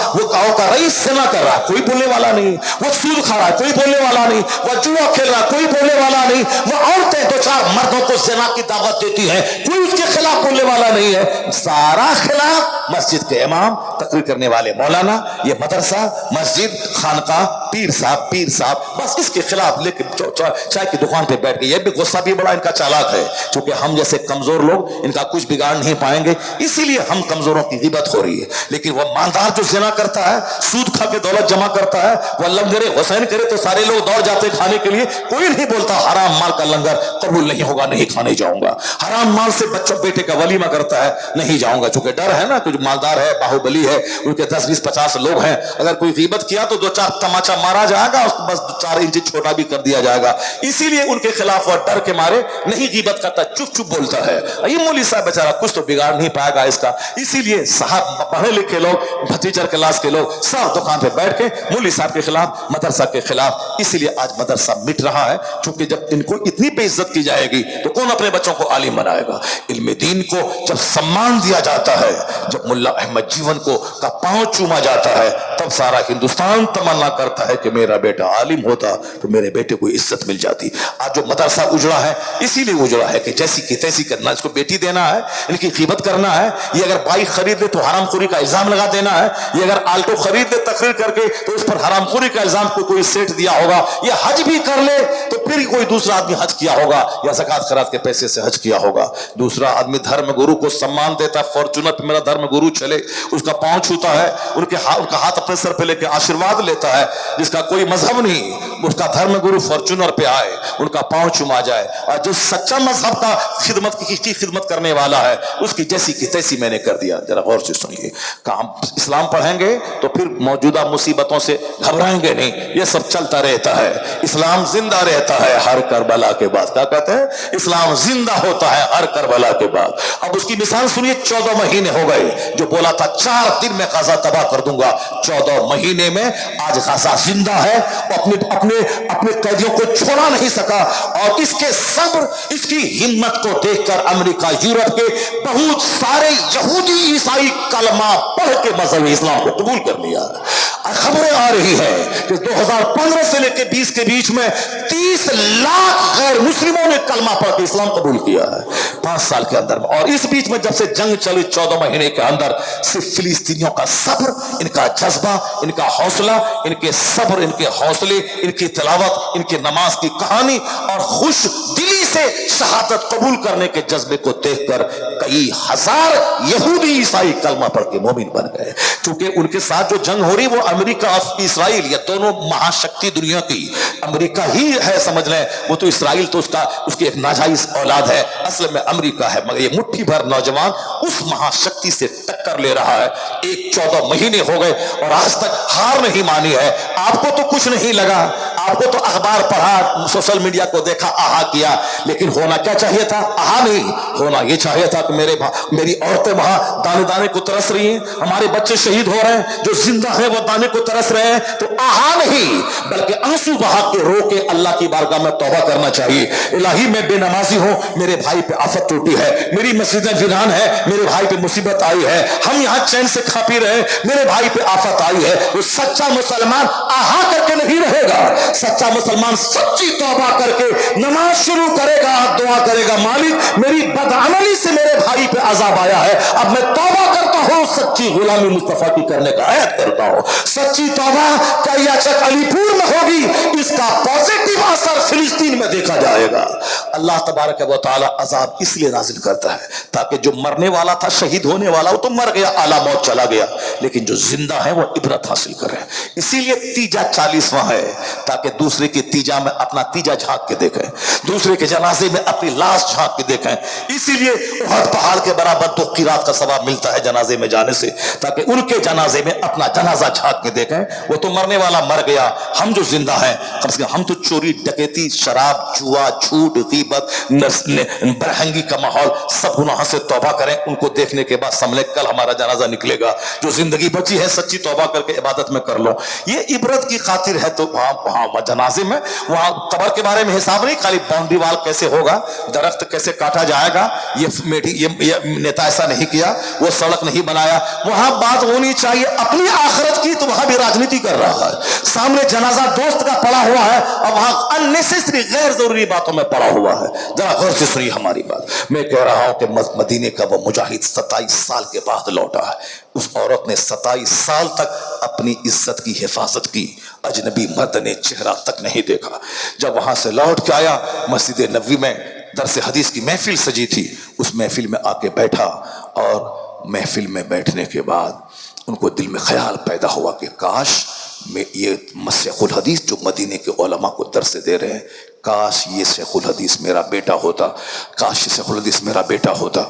वो गांव का रईस सेना कर रहा है, कोई बोलने वाला नहीं। वो सूद खा रहा है, कोई बोलने वाला नहीं। वो जुआ खेल रहा है, कोई बोलने वाला नहीं। वो औरतें 2-4 मर्दों को सेना की दावत देती हैं, कोई उसके खिलाफ बोलने वाला नहीं है। सारा खिलाफ मस्जिद के इमाम, तकरीर करने वाले मौलाना, ये मदरसा, मस्जिद, खानका, पीर साहब, बस इसके खिलाफ लेके चाय की दुकान पे बैठ गए। ये भी गुस्सा भी बड़ा इनका चालाक है, क्योंकि हम जैसे कमजोर लोग इनका कुछ बिगाड़ नहीं पाएंगे, इसीलिए हम कमजोरों की गिबत हो रही है। लेकिन वो मालदार जो जिना करता है, सूद खा के दौलत जमा करता है, वह लंगरे हुसैन करे तो सारे लोग दौड़ जाते खाने के लिए। कोई नहीं बोलता हराम माल का लंगर कबूल नहीं होगा, नहीं खाने जाऊंगा। हराम माल से बच्चों बेटे का वलीमा करता है, नहीं जाऊंगा, चूंकि डर है ना, कुछ मालदार है, बाहुबली है, उनके 10, 20, 50 लोग हैं। अगर कोई गिबत किया तो 2-4 तमाचा मारा जाएगा, उसको बस 4 इंच छोटा भी कर दिया जाएगा। इसीलिए उनके खिलाफ वह डर के मारे नहीं गिबत करता, चुप चुप बोलता है। ये मौलवी साहब बेचारा कुछ तो बिगाड़ नहीं पाएगा इसका। इसीलिए साहब पढ़े लिखे लोग, टीचर क्लास के लोग सब दुकान पे बैठ के मौलवी साहब के खिलाफ, मदरसा के खिलाफ। इसीलिए आज मदरसा मिट रहा है, क्योंकि जब इनको इतनी बेइज्जत की जाएगी तो कौन अपने बच्चों को आलिम बनाएगा। इल्म दीन को जब सम्मान दिया जाता है, जब मुल्ला अहमद जीवन को का पांव चूमा जाता है, तब सारा हिंदुस्तान तमन्ना करता है कि मेरा बेटा आलिम होता तो मेरे बेटे को इज्जत मिल जाती। आज जो मदरसा उजड़ा है इसीलिए उजड़ा है कि जैसी की तैसी करना, इसको बेटी देना है, इनकी कीमत करना है। ये अगर बाइक खरीद ले तो हरामखोरी का इल्जाम लगा देना है। ये अगर आल्टो खरीद ले तकरीर करके तो इस पर हरामखोरी का इल्जाम कोई सेठ दिया होगा। ये हज भी कर ले तो फिर कोई दूसरा आदमी हज किया होगा या ज़कात खैरात के पैसे से हज किया होगा। दूसरा आदमी धर्म गुरु को सम्मान देता है, फॉर्चूनर पे मेरा धर्म गुरु चले, उसका पांव छूता है, उनका हाथ अपने सर पे लेके आशीर्वाद लेता है। जिसका कोई मजहब नहीं, उसका धर्म गुरु फॉर्चूनर पे आए, उनका पांव चुमा जाए। और जो सच्चा मजहब का खिदमत करने वाला है उसकी जैसी की तैसी मैंने कर दिया। जरा गौर से सुनिए, काम इस्लाम पढ़ेंगे तो फिर मौजूदा मुसीबतों से घबराएंगे नहीं, ये सब चलता रहता है। इस्लाम जिंदा रहता है हर करबला के बाद। क्या कहते हैं? इस्लाम जिंदा होता है हर करबला के बाद। अब उसकी मिसाल सुनिए, 14 महीने हो गए, जो बोला था 4 दिन में गाजा तबाह कर दूंगा, 14 महीने में आज गाजा जिंदा है, अपने कैदियों को छोड़ा नहीं सका। और इसके सब्र, इसकी हिम्मत को देखकर अमेरिका, यूरोप के बहुत सारे यहूदी ईसाई कलमा पढ़ के मजहब इस्लाम को कबूल कर लिया। खबरें आ रही है कि 2015 से लेकर 20 के बीच में 30 लाख गैर मुस्लिमों ने कलमा पढ़ के इस्लाम कबूल किया है 5 साल के अंदर में। और इस बीच में जब से जंग चली 14 महीने के अंदर, सिर्फ फिलिस्तीनियों का सब्र, इनका जज्बा, इनका हौसला, इनके सब्र, इनके हौसले, इनकी तिलावत, इनकी नमाज की कहानी और खुश दिली से शहादत कबूल करने के जज्बे को देखकर कई हजार यहूदी ईसाई कलमा पढ़ के मोमिन बन गए। क्योंकि उनके साथ जो जंग हो रही वो अमेरिका और इस्राइल, ये दोनों महाशक्ति दुनिया की, अमेरिका ही है समझ लें, वो तो इस्राइल तो उसकी एक नाजायज औलाद है, असल में अमेरिका है। मगर ये मुट्ठी भर नौजवान उस महाशक्ति से टक्कर ले रहा है। 14 महीने हो गए और आज तक हार नहीं मानी है। आपको तो कुछ नहीं लगा, आपको तो अखबार पढ़ा, सोशल मीडिया को देखा, आहा किया, लेकिन होना क्या चाहिए था? आहा नहीं, होना ये चाहिए था कि मेरी औरतें वहां दाने दाने को तरस रही हैं, हमारे बच्चे शहीद हो रहे हैं, जो जिंदा है वो दाने को तरस रहे हैं, तो आहा नहीं बल्कि आंसू बहा के रो के अल्लाह की बारगाह में तौबा करना चाहिए। इलाही मैं बेनमाजी हूं, मेरे भाई पे आफत टूटी है, मेरी मस्जिदें वीरान है, मेरे भाई पे मुसीबत आई है, हम यहां चैन से खा पी रहे हैं, मेरे भाई पे आफत आई है। वो सच्चा मुसलमान आहा करके नहीं रहेगा, सच्चा मुसलमान सच्ची तौबा करके नमाज शुरू करेगा, दुआ करेगा, मालिक मेरी बदअमली से मेरे भाई पे अजाब आया है, अब मैं तौबा करता हूं, सच्ची गुलामी मुस्तफा की करने का ऐद करता हूं। सच्ची तौबा क्या याचक अलीपुर में होगी, इसका पॉजिटिव असर फिलिस्तीन में देखा जाएगा। अल्लाह तबारक व तआला अजाब इसलिए नाजिल करता है ताकि जो मरने वाला था, शहीद होने वाला, वो तो मर गया, आला मौत चला गया, लेकिन जो जिंदा है वो इबरत हासिल करे। इसीलिए तीजा 40वां है, ताकि दूसरे की तीजा में अपना तीजा झांक के देखें, दूसरे के जनाजे में अपनी लाश झांक के देखें। इसीलिए उहद पहाड़ के बराबर 2 क़िरात का सवाब मिलता है जनाजे में जाने से, ताकि उनके जनाजे में अपना जनाजा झांक के देखें। वो तो मरने वाला मर गया, हम जो जिंदा हैं कम से कम हम तो चोरी, डकैती, शराब, जुआ, झूठ, गीबत, बरहंगी का माहौल, सब गुनाह से तौबा करें। उनको देखने के बाद समझे कल हमारा जनाजा निकलेगा, जो जिंदगी बची है सच्ची तौबा करके इबादत में कर लो। ये इबरत की खातिर है। तो वहां जनाजे में, वहां कब्र के बारे में हिसाब नहीं, खाली बाउंड्री वाल कैसे होगा, दरख्त कैसे काटा जाएगा, ये नेता ऐसा नहीं किया, वो सड़क नहीं बनाया। वहां बात होनी चाहिए अपनी आखिरत की, तो वहां भी राजनीति कर रहा है। सामने जनाजा दोस्त का पड़ा हुआ है और वहां अननेसेसरी गैर जरूरी बातों में पड़ा हुआ है। जरा गौर से सुनिए हमारी बात। मैं कह रहा हूं कि मदीने का वो मुजाहिद 27 साल के बाद लौटा है। उस औरत ने 27 साल तक अपनी इज्जत की हिफाजत की, अजनबी मर्द ने चेहरा तक नहीं देखा। जब वहां से लौट के आया, मस्जिद नबवी में दरस हदीस की महफिल सजी थी, उस महफिल में आके बैठा और महफिल में बैठने के बाद उनको दिल में ख्याल पैदा हुआ कि काश मैं ये शेखुल हदीस जो मदीने के उलमा को दर्स दे रहे हैं, काश ये शेखुल हदीस मेरा बेटा होता, काश ये शेखुल हदीस मेरा बेटा होता।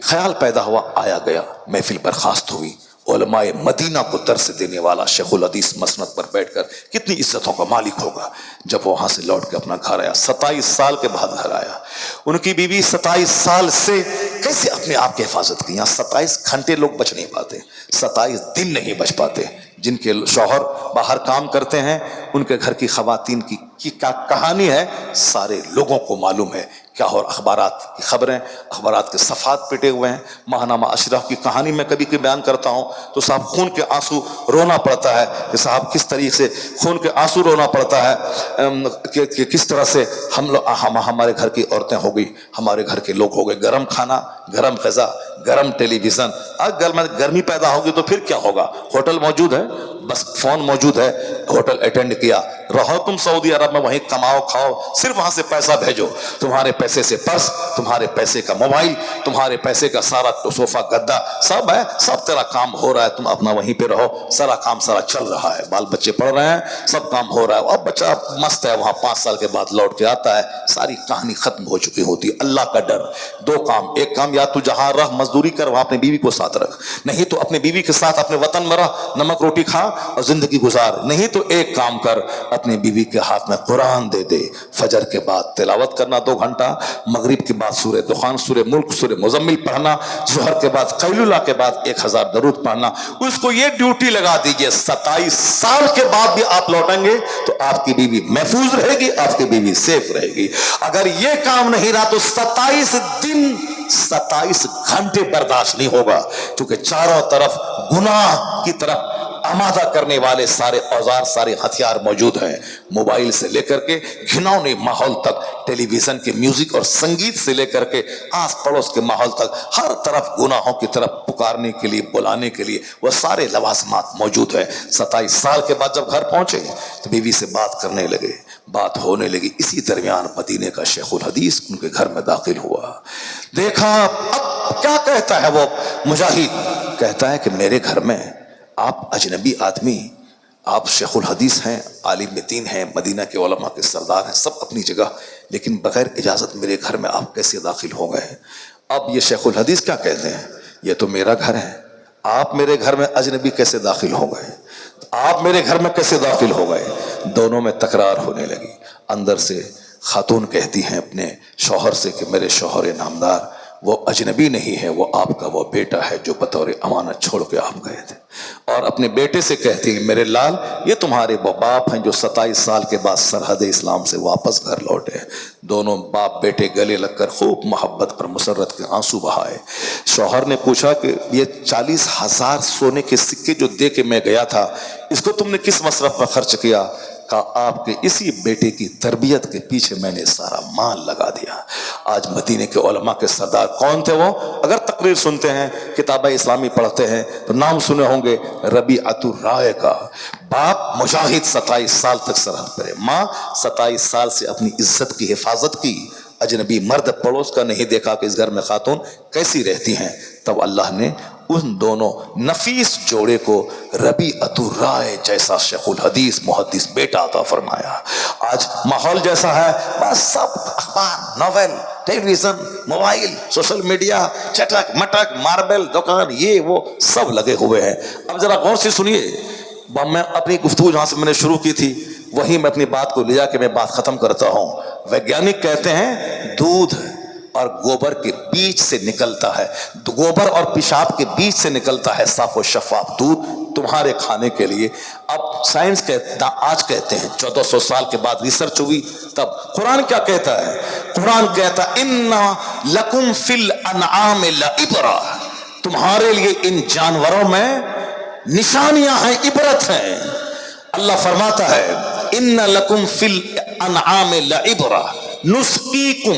ख्याल पैदा हुआ, आया गया, महफिल बर्खास्त हुई। उलमाए मदीना को दर्स देने वाला शेखुल हदीस मसनद पर बैठकर कितनी इज्जतों का मालिक होगा। जब वो वहां से लौट के अपना घर आया, 27 साल के बाद घर आया, उनकी बीवी 27 साल से कैसे अपने आप की हिफाजत की। यहाँ 27 घंटे लोग बच नहीं पाते, 27 दिन नहीं बच पाते। जिनके शौहर बाहर काम करते हैं, उनके घर की खवातीन की क्या कहानी है सारे लोगों को मालूम है क्या। और अखबारात की खबरें, अखबारात के सफ़ात पिटे हुए हैं। माहनामा अशरफ की कहानी में कभी कभी बयान करता हूँ तो साहब खून के आंसू रोना पड़ता है कि साहब किस तरीके से खून के आंसू रोना पड़ता है कि किस तरह से हमारे घर की औरतें हो गई, हमारे घर के लोग हो गए, गर्म खाना, गर्म ग़िज़ा, गर्म टेलीविज़न। अगर गर्मी पैदा होगी तो फिर क्या होगा? होटल मौजूद है, बस फ़ोन मौजूद है, होटल अटेंड किया, रहो तुम सऊदी अरब में, वहीं कमाओ खाओ, सिर्फ वहां से पैसा भेजो। तुम्हारे पैसे से पर्स, तुम्हारे पैसे का मोबाइल, तुम्हारे पैसे का सारा सोफा गद्दा सब है, सब तेरा काम हो रहा है, तुम अपना वहीं पे रहो, सारा काम सारा चल रहा है, बाल बच्चे पढ़ रहे हैं, सब काम हो रहा है। अब बच्चा मस्त है, वहां 5 साल के बाद लौट के आता है, सारी कहानी खत्म हो चुकी होती है। अल्लाह का डर, 2 काम, एक काम या तू जहां रह मजदूरी कर, वहां अपनी बीवी को साथ रख, नहीं तो अपनी बीवी के साथ अपने वतन में रह, नमक रोटी खा और जिंदगी गुजार। नहीं तो एक काम कर, अपनी बीवी के हाथ में कुरान दे दे, फजर के बाद तिलावत करना 2 घंटा, मगरिब के बाद सूरह दुखान, सूरह मुल्क, सूरह मुजम्मिल पढ़ना, जोहर के बाद कैलुला के बाद 1000 दरूद पढ़ना। उसको ये ड्यूटी लगा दीजिए, 27 साल के बाद भी आप लौटेंगे तो आपकी बीवी महफूज रहेगी, आपकी बीवी सेफ रहेगी। अगर ये काम नहीं रहा तो 27 दिन 27 घंटे बर्दाश्त नहीं होगा, क्योंकि चारों तरफ गुनाह की तरफ आमादा करने वाले सारे औजार, सारे हथियार मौजूद हैं। मोबाइल से लेकर के घिनौने माहौल तक, टेलीविजन के म्यूजिक और संगीत से लेकर के आस पड़ोस के माहौल तक, हर तरफ गुनाहों की तरफ पुकारने के लिए, बुलाने के लिए वह सारे लवाजमात मौजूद हैं। 27 साल के बाद जब घर पहुंचे तो बीवी से बात करने लगे, बात होने लगी। इसी दरमियान मदीने का शेखुल हदीस उनके घर में दाखिल हुआ। देखा अब क्या कहता है वो मुजाहिद, कहता है कि मेरे घर में आप अजनबी आदमी, आप शेखुल हदीस हैं, आलिम दीन हैं, मदीना के उलमा के सरदार हैं, सब अपनी जगह, लेकिन बगैर इजाज़त मेरे घर में आप कैसे दाखिल हो गए? अब ये शेखुल हदीस क्या कहते हैं, ये तो मेरा घर है, आप मेरे घर में अजनबी कैसे दाखिल हो गए? आप मेरे घर में कैसे दाखिल हो गए? दोनों में तकरार होने लगी। अंदर से खातून कहती हैं अपने शौहर से कि मेरे शौहर नामदार, वो अजनबी नहीं है, वो आपका वो बेटा है जो बतौर अमानत छोड़ के आप गए थे। और अपने बेटे से कहती है मेरे लाल, ये तुम्हारे वो बाप हैं जो 27 साल के बाद सरहद इस्लाम से वापस घर लौटे। दोनों बाप बेटे गले लगकर खूब मोहब्बत पर मुसर्रत के आंसू बहाए। शौहर ने पूछा कि ये 40,000 सोने के सिक्के जो दे के मैं गया था, इसको तुमने किस मसरफ पर खर्च किया? कहा आपके इसी बेटे की तरबियत के पीछे मैंने सारा माल लगा दिया। आज मदीने के उलमा के सरदार कौन थे वो? अगर तकरीर सुनते हैं, किताब इस्लामी पढ़ते हैं तो नाम सुने होंगे रबीअतुर राय का। बाप मुजाहिद 27 साल तक सरहद पर है, माँ 27 साल से अपनी इज्जत की हिफाजत की। अजनबी मर्द पड़ोस का नहीं देखा कि इस घर में खातून कैसी रहती हैं। तब अल्लाह ने उन दोनों नफीस जोड़े को रबीअतुर राय जैसा शेखुल हदीस मुहद्दिस बेटा अता फरमाया। आज माहौल जैसा है, बस सब अखबार, novel, television, mobile, social media, चटक मटक, मार्बल दुकान, ये वो सब लगे हुए हैं। अब जरा गौर से सुनिए, मैं अपनी गुफ्तगू जहां से मैंने शुरू की थी वहीं मैं अपनी बात को ले जाके मैं बात खत्म करता हूं। वैज्ञानिक कहते हैं दूध और गोबर के बीच से निकलता है, गोबर और पेशाब के बीच से निकलता है साफ और शफाफ दूध तुम्हारे खाने के लिए। अब साइंस कहता, आज कहते हैं 1400 साल के बाद रिसर्च हुई, तब कुरान क्या कहता है? कुरान कहता इन्ना लकुम फिल अनआम लइब्रा, तुम्हारे लिए इन जानवरों में निशानियां हैं, इबरत हैं। अल्लाह फरमाता है इन्ना लकुम फिल अनआम लइब्रा नुस्कीकुम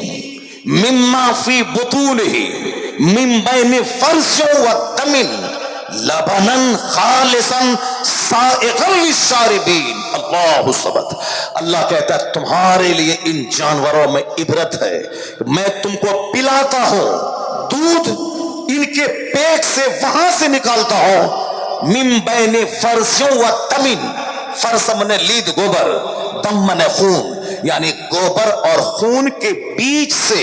मिम्मा फी बुतूनिही मिन बैनि फर्सिन व दमिन लबनन खालिसन साइगन लिशारिबीन। अल्लाहु समद। अल्लाह कहता है तुम्हारे लिए इन जानवरों में इबरत है, मैं तुमको पिलाता हूं दूध, इनके पेट से वहां से निकालता हूं मिन बैनि फर्सिन व दमिन। फर्स मने लीद गोबर, दम मने खून, यानी गोबर और खून के बीच से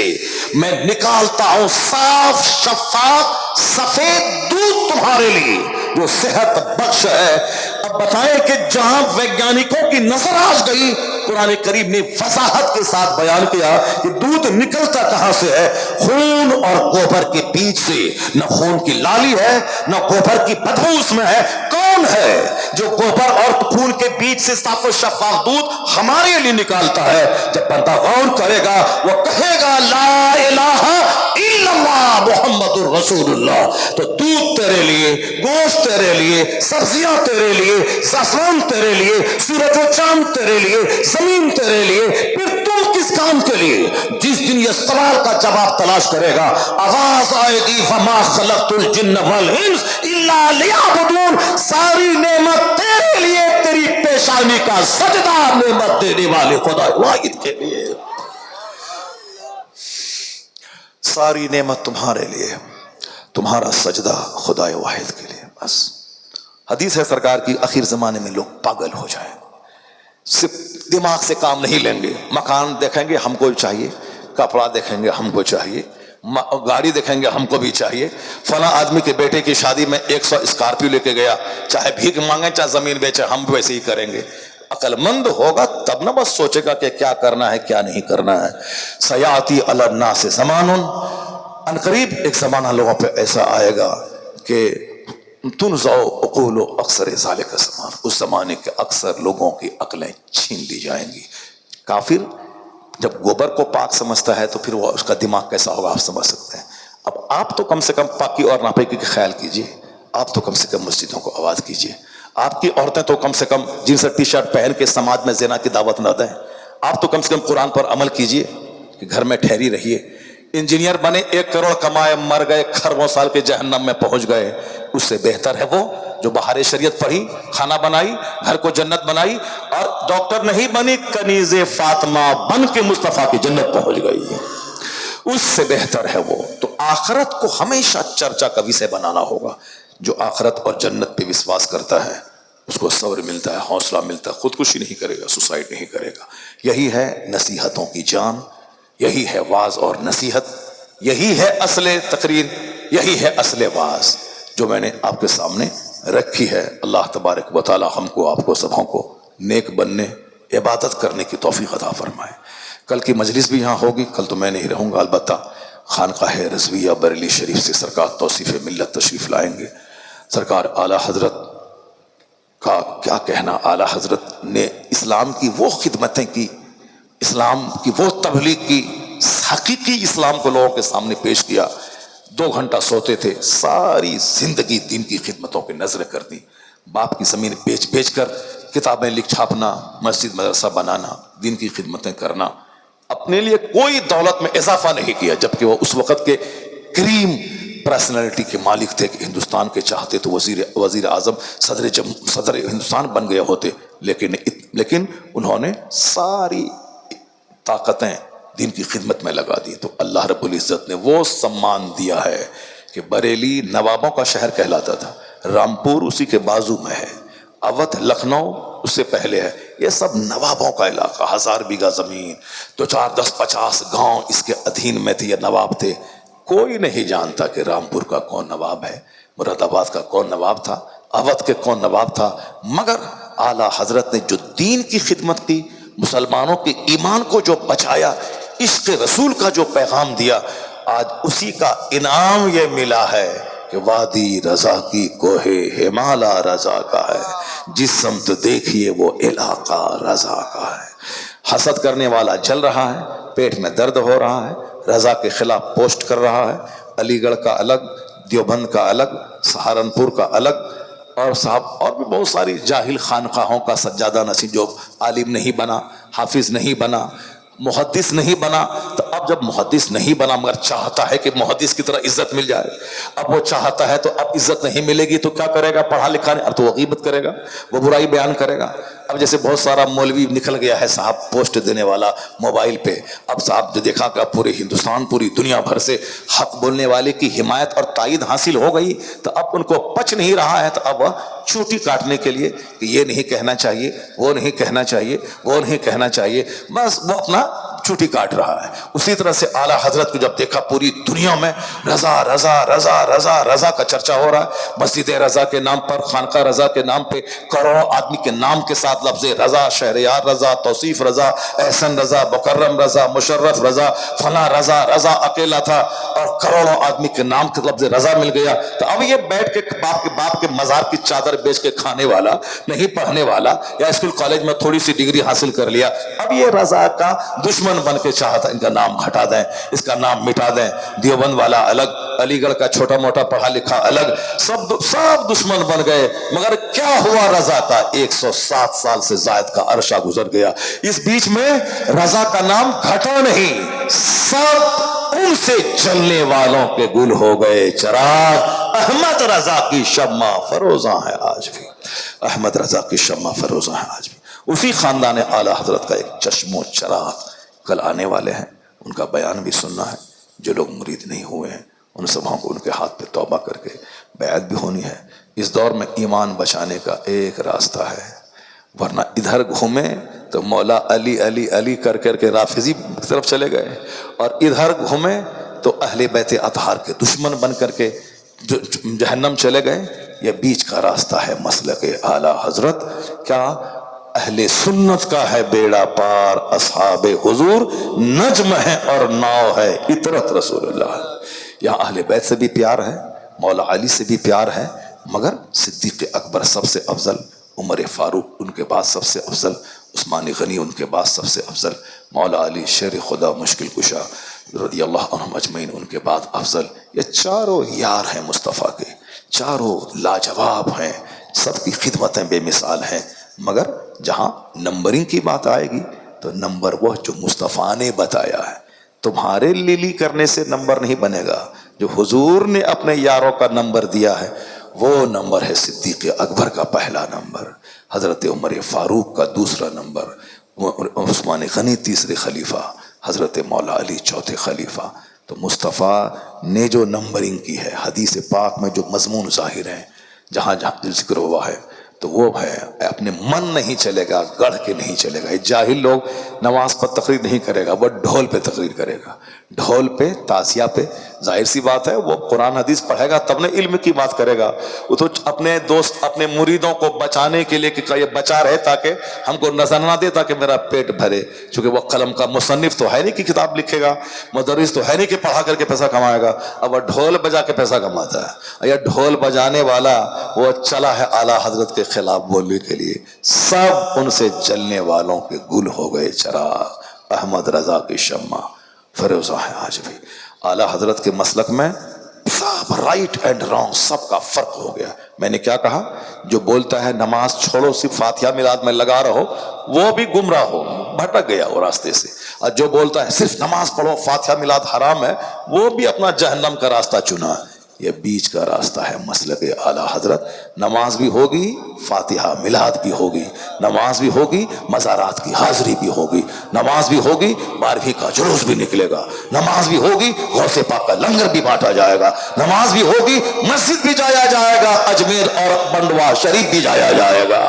मैं निकालता हूं साफ शफाफ सफेद दूध तुम्हारे लिए जो सेहत बख्श है। अब बताएं कि जहां वैज्ञानिकों की नजर आज गई, कुरान करीम ने फसाहत के साथ बयान किया कि दूध निकलता कहां से है? खून और गोबर के बीच से। न खून की लाली है न गोबर की बदबू उसमें है। कौन है जो गोबर और खून के बीच से साफ और शफाफ दूध हमारे लिए निकालता है? जब बंदा गौर करेगा वो कहेगा ला इलाहा इल्लल्लाह मुहम्मदुर रसूलुल्लाह। तो दूध तेरे लिए, गोश्त तेरे लिए, सब्जियां तेरे लिए, ज़फ़रान तेरे लिए, सूरज और चांद तेरे लिए, जमीन तेरे लिए, फिर तुम किस काम के लिए? जिस दिन ये सवाल का जवाब तलाश करेगा, आवाज आएगी वमा खलक़तुल जिन्न वल इंस इल्ला लियअबुदून। सारी नेमत तेरे लिए, तेरी पेशानी का सजदा नेमत देने वाले खुदा वाहिद के लिए। सारी नेमत तुम्हारे लिए, तुम्हारा सजदा खुदा वाहिद के लिए। बस हदीस है सरकार की, आखिर जमाने में लोग पागल हो जाए, सिर्फ दिमाग से काम नहीं लेंगे। मकान देखेंगे हमको चाहिए, कपड़ा देखेंगे हमको चाहिए, गाड़ी देखेंगे हमको भी चाहिए। फला आदमी के बेटे की शादी में 100 स्कॉर्पियो लेके गया, चाहे भीख मांगे चाहे जमीन बेचे, हम वैसे ही करेंगे। अकलमंद होगा तब ना बस सोचेगा कि क्या करना है क्या नहीं करना है। सयाती अलन्ना से ज़मानुन, अनकरीब एक ज़माना लोगों पे ऐसा आएगा कि तुनज़ौ उक़ूलु अक्सर ज़ालिका ज़मान, उस ज़माने के अक्सर लोगों की अक्लें छीन ली जाएंगी। काफिर जब गोबर को पाक समझता है तो फिर वो उसका दिमाग कैसा होगा आप समझ सकते हैं। अब आप तो कम से कम पाकी और नापाकी का ख्याल कीजिए, आप तो कम से कम मस्जिदों को आवाज़ कीजिए, आपकी औरतें तो कम से कम जींस टी शर्ट पहन के समाज में ज़िना की दावत न दें, आप तो कम से कम कुरान पर अमल कीजिए कि घर में ठहरी रहिए। इंजीनियर बने 1 करोड़ कमाए, मर गए, खरबों साल के जहन्नम में पहुंच गए, उससे बेहतर है वो जो बहार शरीयत पढ़ी, खाना बनाई, घर को जन्नत बनाई, और डॉक्टर नहीं बनी, कनीज़े फातिमा बन के मुस्तफ़ा की जन्नत पहुंच गई, उससे बेहतर है वो। तो आखिरत को हमेशा चर्चा का विषय बनाना होगा। जो आखिरत और जन्नत पे विश्वास करता है उसको सब्र मिलता है, हौसला मिलता है, खुदकुशी नहीं करेगा, सुसाइड नहीं करेगा। यही है नसीहतों की जान, यही है वाज और नसीहत, यही है असले तकरीर, यही है असले वाज जो मैंने आपके सामने रखी है। अल्लाह तबारक व तआला हमको आपको सबों को नेक बनने, عبادت کرنے کی توفیق عطا فرمائے. کل کی مجلس بھی یہاں ہوگی، کل تو میں نہیں رہوں گا، البتہ خانقاہ رضویہ بریلی شریف سے سرکار توصیف ملت تشریف لائیں گے. سرکار اعلیٰ حضرت کا کیا کہنا، اعلیٰ حضرت نے اسلام کی وہ خدمتیں کی، اسلام کی وہ تبلیغ کی، حقیقی اسلام کو لوگوں کے سامنے پیش کیا. 2 گھنٹہ سوتے تھے، ساری زندگی دین کی خدمتوں پہ نظریں کر دی. باپ کی زمین بیچ بیچ کر کتابیں لکھ چھاپنا، مسجد مدرسہ بنانا، دین کی خدمتیں کرنا، اپنے لیے کوئی دولت میں اضافہ نہیں کیا. جبکہ وہ اس وقت کے کریم پرسنالٹی کے مالک تھے کہ ہندوستان کے چاہتے تو وزیر اعظم صدر ہندوستان بن گئے ہوتے، لیکن انہوں نے ساری طاقتیں دین کی خدمت میں لگا دی. تو اللہ رب العزت نے وہ سمان دیا ہے کہ بریلی نوابوں کا شہر کہلاتا تھا، رامپور اسی کے بازو میں ہے، اودھ لکھنؤ اس سے پہلے ہے. یہ سب نوابوں کا علاقہ، 1000 بیگھہ زمین، 2 4 10 50 گاؤں اس کے ادھین میں تھے، یہ نواب تھے. کوئی نہیں جانتا کہ رامپور کا کون نواب ہے، مراد آباد کا کون نواب تھا، اودھ کے کون نواب تھا. مگر اعلیٰ حضرت نے جو دین کی خدمت کی، مسلمانوں کے ایمان کو جو بچایا، عشق رسول کا جو پیغام دیا، آج اسی کا انعام یہ ملا ہے کہ وادی رضا کی کوہ ہمالا رضا کا ہے، جس سمت دیکھیے وہ علاقہ رضا کا ہے. حسد کرنے والا جل رہا ہے، پیٹ میں درد ہو رہا ہے، رضا کے خلاف پوسٹ کر رہا ہے. علی گڑھ کا الگ، دیوبند کا الگ، سہارنپور کا الگ، اور صاحب اور بھی بہت ساری جاہل خانقاہوں کا سجادہ نشین جو عالم نہیں بنا، حافظ نہیں بنا، محدث نہیں بنا. تو اب جب محدث نہیں بنا مگر چاہتا ہے کہ محدث کی طرح عزت مل جائے، اب وہ چاہتا ہے تو اب عزت نہیں ملے گی تو کیا کرے گا؟ پڑھا لکھا نہیں، اب تو وہ غیبت کرے گا، وہ برائی بیان کرے گا. اب جیسے بہت سارا مولوی نکل گیا ہے صاحب پوسٹ دینے والا موبائل پہ، اب صاحب جو دیکھا کہ پورے ہندوستان پوری دنیا بھر سے حق بولنے والے کی حمایت اور تائید حاصل ہو گئی، تو اب ان کو پچ نہیں رہا ہے، تو اب چوٹی کاٹنے کے لیے کہ یہ نہیں کہنا چاہیے، وہ نہیں کہنا چاہیے، وہ نہیں کہنا چاہیے، بس وہ اپنا چوٹی کاٹ رہا ہے. اسی طرح سے اعلیٰ حضرت کو جب دیکھا پوری دنیا میں رضا رضا رضا رضا رضا کا چرچا ہو رہا ہے، مسجد رضا کے نام پر، خانقاہ رضا کے نام پہ کروڑوں آدمی کے نام کے ساتھ لفظ رضا، شہریار رضا، توصیف رضا، احسن رضا، مکرم رضا، مشرف رضا، فلاں رضا، رضا اکیلا تھا اور کروڑوں آدمی کے نام کے لفظ رضا مل گیا. تو اب یہ بیٹھ کے باپ کے مزار کی چادر بیچ کے کھانے والا، نہیں پڑھنے والا، یا اسکول کالج میں تھوڑی سی ڈگری حاصل کر لیا، اب یہ رضا کا دشمن بن کے چاہتا ان کا نام ہٹا دیں، اس کا نام مٹا دیں. دیوبند والا الگ، علی گڑھ کا چھوٹا موٹا پڑھا لکھا الگ، سب دشمن بن گئے. مگر کیا ہوا رضا کا؟ 107 سال سے زائد کا عرصہ گزر گیا، اس بیچ میں رضا کا نام گھٹا نہیں، سب ان سے چلنے والوں کے گل ہو گئے چراغ. احمد رضا کی شمع فروزاں ہے آج بھی، احمد رضا کی شمع فروزاں ہے آج بھی. اسی خاندان اعلیٰ حضرت کا ایک چشم و چراغ کل آنے والے ہیں، ان کا بیان بھی سننا ہے. جو لوگ مرید نہیں ہوئے ہیں ان سبھوں کو ان کے ہاتھ پہ توبہ کر کے بیعت بھی ہونی ہے. اس دور میں ایمان بچانے کا ایک راستہ ہے، ورنہ ادھر گھومے تو مولا علی علی علی کر کے رافضی کی طرف چلے گئے، اور ادھر گھومے تو اہل بیت اطہار کے دشمن بن کر کے جہنم چلے گئے. یہ بیچ کا راستہ ہے مسلک اعلیٰ حضرت. کیا اہل سنت کا ہے بیڑا پار، اصحاب حضور نجم ہے اور ناؤ ہے اطرت رسول اللہ. یہاں اہل بیت سے بھی پیار ہے، مولا علی سے بھی پیار ہے، مگر صدیق اکبر سب سے افضل، عمر فاروق ان کے بعد سب سے افضل، عثمان غنی ان کے بعد سب سے افضل، مولا علی شیر خدا مشکل کشا رضی اللہ عنہم اجمعین ان کے بعد افضل. یہ چاروں یار ہیں مصطفیٰ کے، چاروں لاجواب ہیں، سب کی خدمتیں بے مثال ہیں. مگر جہاں نمبرنگ کی بات آئے گی تو نمبر وہ جو مصطفیٰ نے بتایا ہے. تمہارے لیلی کرنے سے نمبر نہیں بنے گا، جو حضور نے اپنے یاروں کا نمبر دیا ہے وہ نمبر ہے صدیق اکبر کا پہلا نمبر، حضرت عمر فاروق کا دوسرا نمبر، عثمان غنی تیسرے خلیفہ، حضرت مولا علی چوتھے خلیفہ. تو مصطفیٰ نے جو نمبرنگ کی ہے، حدیث پاک میں جو مضمون ظاہر ہیں، جہاں جہاں ذکر ہوا ہے تو وہ ہے اپنے من نہیں چلے گا، گڑھ کے نہیں چلے گا. جاہل لوگ نماز پر تقریر نہیں کرے گا، وہ ڈھول پہ تقریر کرے گا، ڈھول پہ، تازیہ پہ ظاہر سی بات ہے وہ قرآن حدیث پڑھے گا تب نے علم کی بات کرے گا. وہ تو اپنے دوست اپنے مریدوں کو بچانے کے لیے کہ یہ بچا رہے تاکہ ہم کو نظر نہ دے تاکہ میرا پیٹ بھرے. چونکہ وہ قلم کا مصنف تو ہے نہیں کہ کتاب لکھے گا, مدرس تو ہے نہیں کہ پڑھا کر کے پیسہ کمائے گا. اب وہ ڈھول بجا کے پیسہ کماتا ہے. یہ ڈھول بجانے والا وہ چلا ہے اعلیٰ حضرت کے خلاف بولنے کے لیے. سب ان سے جلنے والوں کے گل ہو گئے چراغ. احمد رضا کی شمع فروزہ ہے آج بھی. اعلیٰ حضرت کے مسلک میں سب رائٹ اینڈ رانگ سب کا فرق ہو گیا. میں نے کیا کہا, جو بولتا ہے نماز چھوڑو صرف فاتحہ میلاد میں لگا رہو وہ بھی گمراہ ہو, بھٹک گیا وہ راستے سے. اور جو بولتا ہے صرف نماز پڑھو فاتحہ میلاد حرام ہے وہ بھی اپنا جہنم کا راستہ چنا. یہ بیچ کا راستہ ہے مسلک اعلیٰ حضرت. نماز بھی ہوگی, فاتحہ میلاد بھی ہوگی, نماز بھی ہوگی, مزارات کی حاضری بھی ہوگی, نماز بھی ہوگی, 12ویں کا جلوس بھی نکلے گا, نماز بھی ہوگی, غوث پاک کا لنگر بھی بانٹا جائے گا, نماز بھی ہوگی, مسجد بھی جایا جائے گا, اجمیر اور بنڈوا شریف بھی جایا جائے گا.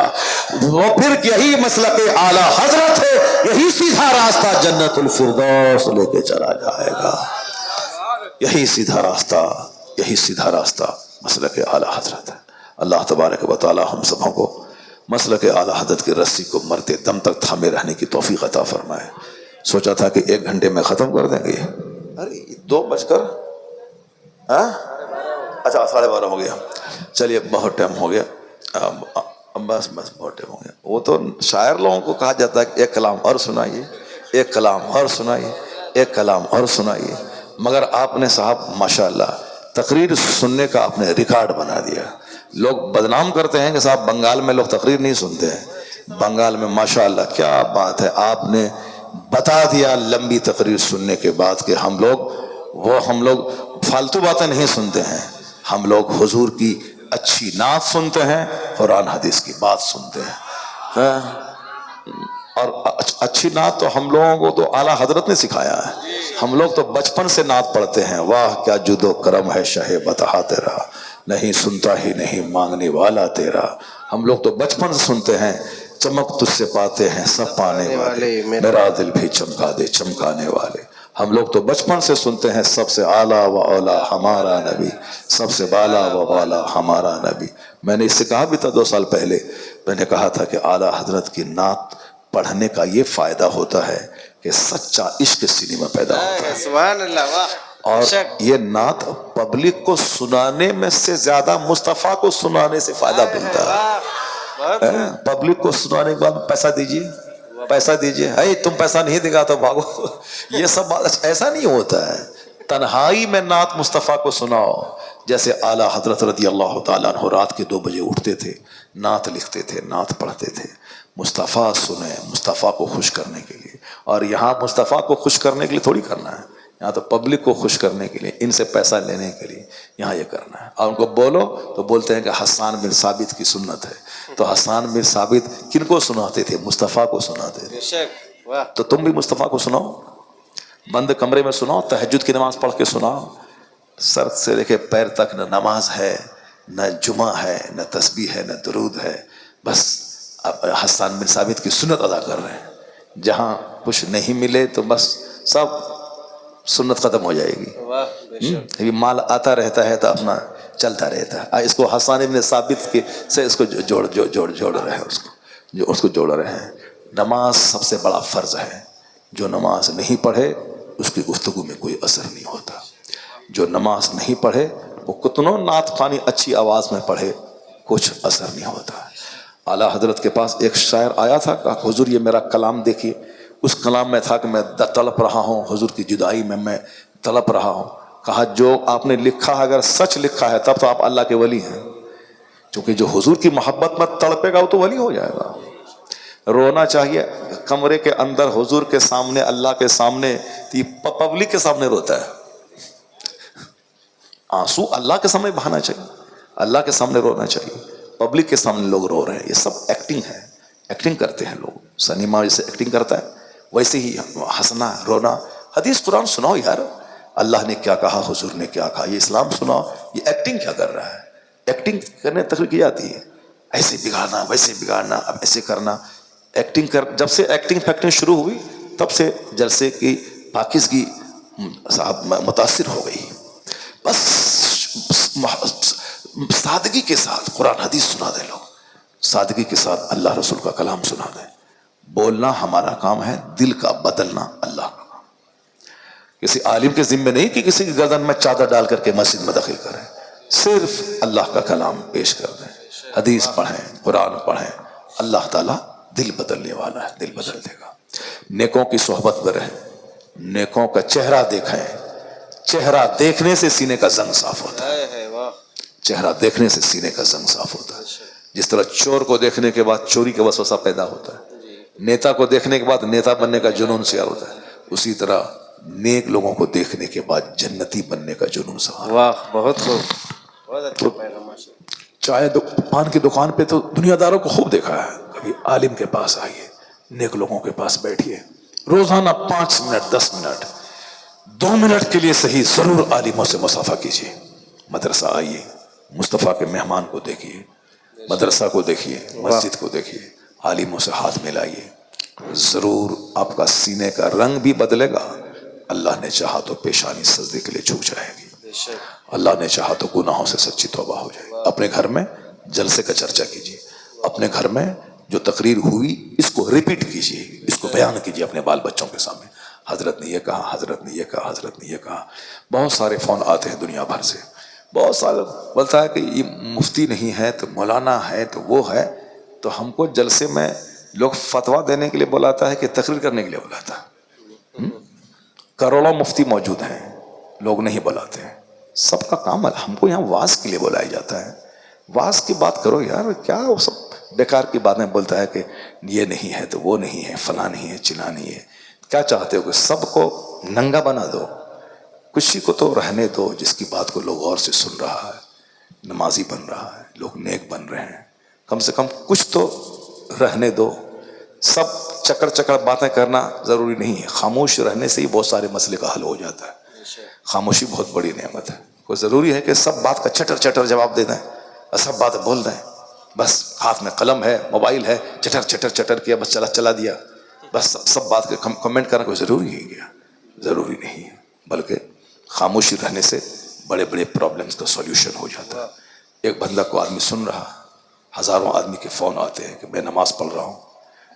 وہ پھر یہی مسلک اعلیٰ حضرت ہے, یہی سیدھا راستہ جنت الفردوس لے کے چلا جائے گا. یہی سیدھا راستہ, یہی سیدھا راستہ مسلک اعلیٰ حضرت ہے. اللہ تبارک و تعالی ہم سبوں کو مسلک اعلیٰ حضرت کی رسی کو مرتے دم تک تھامے رہنے کی توفیق عطا فرمائے. سوچا تھا کہ 1 گھنٹے میں ختم کر دیں گے, ارے 2 بج کر اچھا 12:30 ہو گیا. چلیے بہت ٹائم ہو گیا, بس بہت ٹائم ہو گیا. وہ تو شاعر لوگوں کو کہا جاتا ہے کہ ایک کلام اور سنائیے, ایک کلام اور سنائیے, ایک کلام اور سنائیے. مگر آپ نے صاحب ماشاءاللہ تقریر سننے کا آپ نے ریکارڈ بنا دیا. لوگ بدنام کرتے ہیں کہ صاحب بنگال میں لوگ تقریر نہیں سنتے ہیں. بنگال میں ماشاءاللہ کیا بات ہے, آپ نے بتا دیا لمبی تقریر سننے کے بعد کہ ہم لوگ فالتو باتیں نہیں سنتے ہیں, ہم لوگ حضور کی اچھی نعت سنتے ہیں, قرآن حدیث کی بات سنتے ہیں. اور اچھی نعت تو ہم لوگوں کو تو اعلیٰ حضرت نے سکھایا ہے. ہم لوگ تو بچپن سے نعت پڑھتے ہیں. واہ کیا جود و کرم ہے شاہ بطحا تیرا, نہیں سنتا ہی نہیں مانگنے والا تیرا. ہم لوگ تو بچپن سے سنتے ہیں, چمک تجھ سے پاتے ہیں سب پانے والے, میرا دل بھی چمکا دے چمکانے والے. ہم لوگ تو بچپن سے سنتے ہیں سب سے اعلیٰ و اولا ہمارا نبی, سب سے بالا و بالا ہمارا نبی. میں نے اس سے کہا بھی تھا 2 سال پہلے, میں نے کہا تھا کہ اعلیٰ حضرت کی نعت پڑھنے کا یہ فائدہ ہوتا ہے کہ سچا عشق سینے میں پیدا ہوتا ہے. سبحان اللہ. اور یہ نعت پبلک کو سنانے میں سے زیادہ مصطفیٰ کو سنانے سے فائدہ ملتا ہے. پبلک کو سنانے کے بعد پیسہ دیجیے, پیسہ دیجیے, تم پیسہ نہیں دے گا تو بھاگو. یہ سب ایسا نہیں ہوتا ہے. تنہائی میں نعت مصطفیٰ کو سناؤ. جیسے اعلیٰ حضرت رضی اللہ تعالیٰ عنہ رات کے 2 بجے اٹھتے تھے, نعت لکھتے تھے, نعت پڑھتے تھے. مصطفیٰ سنیں مصطفیٰ کو خوش کرنے کے لیے. اور یہاں مصطفیٰ کو خوش کرنے کے لیے تھوڑی کرنا ہے, یہاں تو پبلک کو خوش کرنے کے لیے, ان سے پیسہ لینے کے لیے یہاں یہ کرنا ہے. اور ان کو بولو تو بولتے ہیں کہ حسان بن ثابت کی سنت ہے. تو حسان بن ثابت کن کو سناتے تھے؟ مصطفیٰ کو سناتے تھے. تو تم بھی مصطفیٰ کو سناؤ, بند کمرے میں سناؤ, تہجد کی نماز پڑھ کے سناؤ. سر سے لے کے پیر تک نہ نماز ہے, نہ جمعہ ہے, نہ تسبیح ہے, نہ درود ہے. بس حسان بن ثابت کی سنت ادا کر رہے ہیں. جہاں کچھ نہیں ملے تو بس سب سنت ختم ہو جائے گی. مال آتا رہتا ہے تو اپنا چلتا رہتا ہے. اس کو حسان بن ثابت کے سے اس کو جوڑ رہے ہیں, اس کو جوڑ رہے ہیں. نماز سب سے بڑا فرض ہے. جو نماز نہیں پڑھے اس کی گفتگو میں کوئی اثر نہیں ہوتا. جو نماز نہیں پڑھے وہ کتنوں نعت خوانی اچھی آواز میں پڑھے, کچھ اثر نہیں ہوتا. اعلیٰ حضرت کے پاس ایک شاعر آیا تھا, کہا حضور یہ میرا کلام دیکھیے. اس کلام میں تھا کہ میں تڑپ رہا ہوں, حضور کی جدائی میں تڑپ رہا ہوں. کہا جو آپ نے لکھا ہے اگر سچ لکھا ہے تب تو آپ اللہ کے ولی ہیں, کیونکہ جو حضور کی محبت میں تڑپے گا وہ تو ولی ہو جائے گا. رونا چاہیے کمرے کے اندر حضور کے سامنے, اللہ کے سامنے, پبلک کے سامنے روتا ہے. آنسو اللہ کے سامنے بہانا چاہیے, اللہ کے سامنے رونا چاہیے. پبلک کے سامنے لوگ رو رہے ہیں, یہ سب ایکٹنگ ہے, ایکٹنگ کرتے ہیں لوگ. سنیما جیسے ایکٹنگ کرتا ہے ویسے ہی ہنسنا رونا. حدیث قرآن سناؤ یار, اللہ نے کیا کہا, حضور نے کیا کہا, یہ اسلام سناؤ. یہ ایکٹنگ کیا کر رہا ہے؟ ایکٹنگ کرنے تقریر کی جاتی ہے, ایسے بگاڑنا ویسے بگاڑنا, اب ایسے کرنا. ایکٹنگ جب سے ایکٹنگ فیکٹنگ شروع ہوئی تب سے جلسے کی پاکیزگی صاحب متاثر ہو گئی. بس سادگی کے ساتھ قرآن حدیث سنا دے لو، سادگی کے ساتھ اللہ رسول کا کلام سنا دیں. بولنا ہمارا کام ہے، دل کا بدلنا اللہ کا کام. کسی عالم کے ذمے نہیں کہ کسی کی گردن میں چادر ڈال کر کے مسجد میں داخل کریں، صرف اللہ کا کلام پیش کر دیں، حدیث پڑھیں، قرآن پڑھیں. اللہ تعالیٰ دل بدلنے والا ہے، دل بدل دے گا. نیکوں کی صحبت میں رہیں، نیکوں کا چہرہ دیکھیں. چہرہ دیکھنے سے سینے کا زنگ صاف ہوتا ہے، چہرہ دیکھنے سے سینے کا زنگ صاف ہوتا ہے. جس طرح چور کو دیکھنے کے بعد چوری کا وسوسہ پیدا ہوتا ہے، نیتا کو دیکھنے کے بعد نیتا بننے کا جنون سیاہ ہوتا ہے، اسی طرح نیک لوگوں کو دیکھنے کے بعد جنتی بننے کا جنون سوار. واہ، بہت خوب، بہت اچھا پیغام. چائے پان کی دکان پہ تو دنیا داروں کو خوب دیکھا ہے. کبھی عالم کے پاس آئیے، نیک لوگوں کے پاس بیٹھیے، روزانہ 5 منٹ 10 منٹ 2 منٹ کے لیے صحیح ضرور عالموں سے مصافحہ کیجیے. مدرسہ آئیے، مصطفیٰ کے مہمان کو دیکھیے، مدرسہ کو دیکھیے، مسجد کو دیکھیے، عالموں سے ہاتھ ملائیے. ضرور آپ کا سینے کا رنگ بھی بدلے گا. اللہ نے چاہا تو پیشانی سجدے کے لیے جھک جائے گی، اللہ نے چاہا تو گناہوں سے سچی توبہ ہو جائے گی. اپنے گھر میں جلسے کا چرچا کیجیے، اپنے گھر میں جو تقریر ہوئی اس کو ریپیٹ کیجیے، اس کو بیان کیجیے اپنے بال بچوں کے سامنے. حضرت نے یہ کہا، حضرت نے یہ کہا، حضرت نے یہ کہا. بہت سارے فون آتے ہیں دنیا بھر سے، بہت سارے بولتا ہے کہ یہ مفتی نہیں ہے تو مولانا ہے تو وہ ہے. تو ہم کو جلسے میں لوگ فتویٰ دینے کے لیے بلاتا ہے کہ تقریر کرنے کے لیے بلاتا ہے؟ کروڑوں مفتی موجود ہیں، لوگ نہیں بلاتے ہیں. سب کا کام ہے، ہم کو یہاں واز کے لیے بلایا جاتا ہے. واز کی بات کرو یار، کیا وہ سب بیکار کی باتیں بولتا ہے کہ یہ نہیں ہے تو وہ نہیں ہے، فلاں نہیں ہے، چنا نہیں ہے. کیا چاہتے ہو کہ سب کو ننگا بنا دو؟ کسی کو تو رہنے دو جس کی بات کو لوگ غور سے سن رہا ہے، نمازی بن رہا ہے، لوگ نیک بن رہے ہیں. کم سے کم کچھ تو رہنے دو. سب چکر چکر باتیں کرنا ضروری نہیں ہے. خاموش رہنے سے ہی بہت سارے مسئلے کا حل ہو جاتا ہے. خاموشی بہت بڑی نعمت ہے. کوئی ضروری ہے کہ سب بات کا چٹر چٹر جواب دے دیں اور سب باتیں بول دیں؟ بس ہاتھ میں قلم ہے، موبائل ہے، چٹر چٹر چٹر کیا، بس چلا دیا، بس سب بات کے کمنٹ کرنا کوئی ضروری ہے کیا؟ ضروری نہیں ہے. بلکہ خاموشی رہنے سے بڑے بڑے پرابلمز کا سولوشن ہو جاتا ہے. ایک بندہ کو آدمی سن رہا، ہزاروں آدمی کے فون آتے ہیں کہ میں نماز پڑھ رہا ہوں،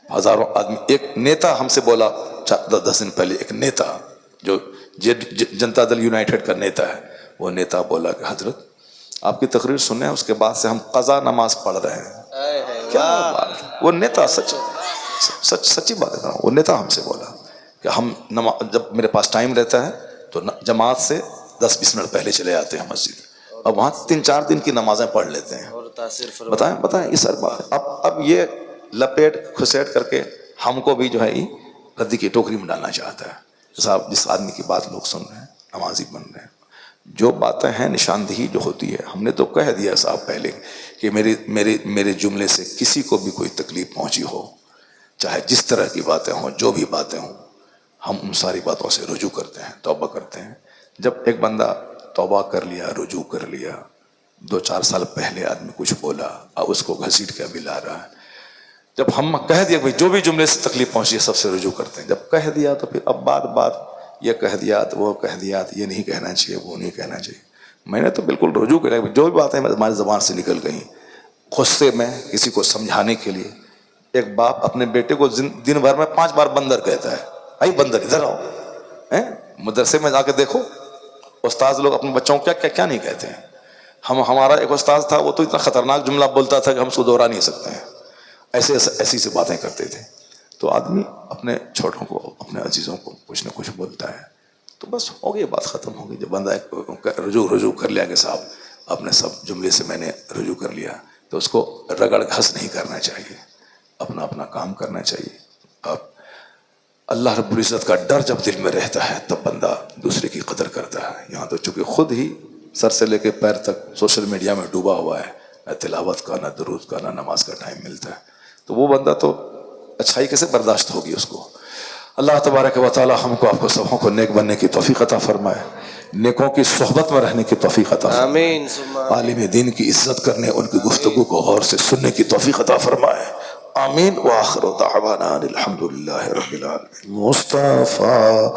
ہزاروں آدمی. ایک نیتا ہم سے بولا 10 دن پہلے، ایک نیتا جو جنتا دل یونائٹڈ کا نیتا ہے، وہ نیتا بولا کہ حضرت آپ کی تقریر سنیں، اس کے بعد سے ہم قضا نماز پڑھ رہے ہیں. کیا بات! وہ نیتا سچی بات ہے. وہ نیتا ہم سے بولا کہ ہم جب میرے پاس ٹائم رہتا ہے تو جماعت سے 10-20 منٹ پہلے چلے جاتے ہیں مسجد، اب وہاں 3-4 دن کی نمازیں پڑھ لیتے ہیں. بتائیں یہ سر بات. اب یہ لپیٹ کھسیٹ کر کے ہم کو بھی جو ہے ردی کی ٹوکری میں ڈالنا چاہتا ہے. صاحب جس آدمی کی بات لوگ سن رہے ہیں، نمازی بن رہے ہیں، جو باتیں ہیں نشاندہی جو ہوتی ہے. ہم نے تو کہہ دیا صاحب پہلے کہ میرے جملے سے کسی کو بھی کوئی تکلیف پہنچی ہو، چاہے جس طرح کی باتیں ہوں، جو بھی باتیں ہوں، ہم ان ساری باتوں سے رجوع کرتے ہیں، توبہ کرتے ہیں. جب ایک بندہ توبہ کر لیا، رجوع کر لیا، 2-4 سال پہلے آدمی کچھ بولا، اب اس کو گھسیٹ کے ابھی لا رہا ہے. جب ہم کہہ دیا بھائی جو بھی جملے سے تکلیف پہنچی ہے سب سے رجوع کرتے ہیں. جب کہہ دیا تو پھر اب بات یہ کہہ دیا تو وہ کہہ دیا، یہ نہیں کہنا چاہیے، وہ نہیں کہنا چاہیے. میں نے تو بالکل رجوع کیا، جو بھی باتیں ہماری زبان سے نکل گئیں غصے میں کسی کو سمجھانے کے لیے. ایک باپ اپنے بیٹے کو دن بھر میں 5 بار بندر کہتا ہے. ائی بندر ادھر آؤ. مدرسے میں جا کے دیکھو استاذ لوگ اپنے بچوں کو کیا نہیں کہتے ہیں. ہمارا ایک استاذ تھا، وہ تو اتنا خطرناک جملہ بولتا تھا کہ ہم اس کو دوہرا نہیں سکتے ہیں. ایسی سے باتیں کرتے تھے. تو آدمی اپنے چھوٹوں کو، اپنے عزیزوں کو کچھ نہ کچھ بولتا ہے تو بس ہو گئی، بات ختم ہو گئی. جب بندہ رجوع کر لیا کہ صاحب اپنے سب جملے سے میں نے رجوع کر لیا، تو اس کو رگڑ گھس نہیں کرنا چاہیے، اپنا کام کرنا چاہیے. اب اللہ رب العزت کا ڈر جب دل میں رہتا ہے تب بندہ دوسرے کی قدر کرتا ہے. یہاں تو چونکہ خود ہی سر سے لے کے پیر تک سوشل میڈیا میں ڈوبا ہوا ہے، نہ تلاوت کا، نہ درود کا، نہ نماز کا ٹائم ملتا ہے، تو وہ بندہ تو اچھائی کیسے برداشت ہوگی اس کو. اللہ تبارک و تعالی ہم کو، آپ کو سبوں کو نیک بننے کی توفیق عطا فرمائے، نیکوں کی صحبت میں رہنے کی توفیق عطا فرمائے، آمین. عالم دین کی عزت کرنے، ان کی گفتگو کو غور سے سننے کی توفیق عطا فرمائے. آمین. وآخر دعوانا الحمدللہ رب العالمین. مصطفیٰ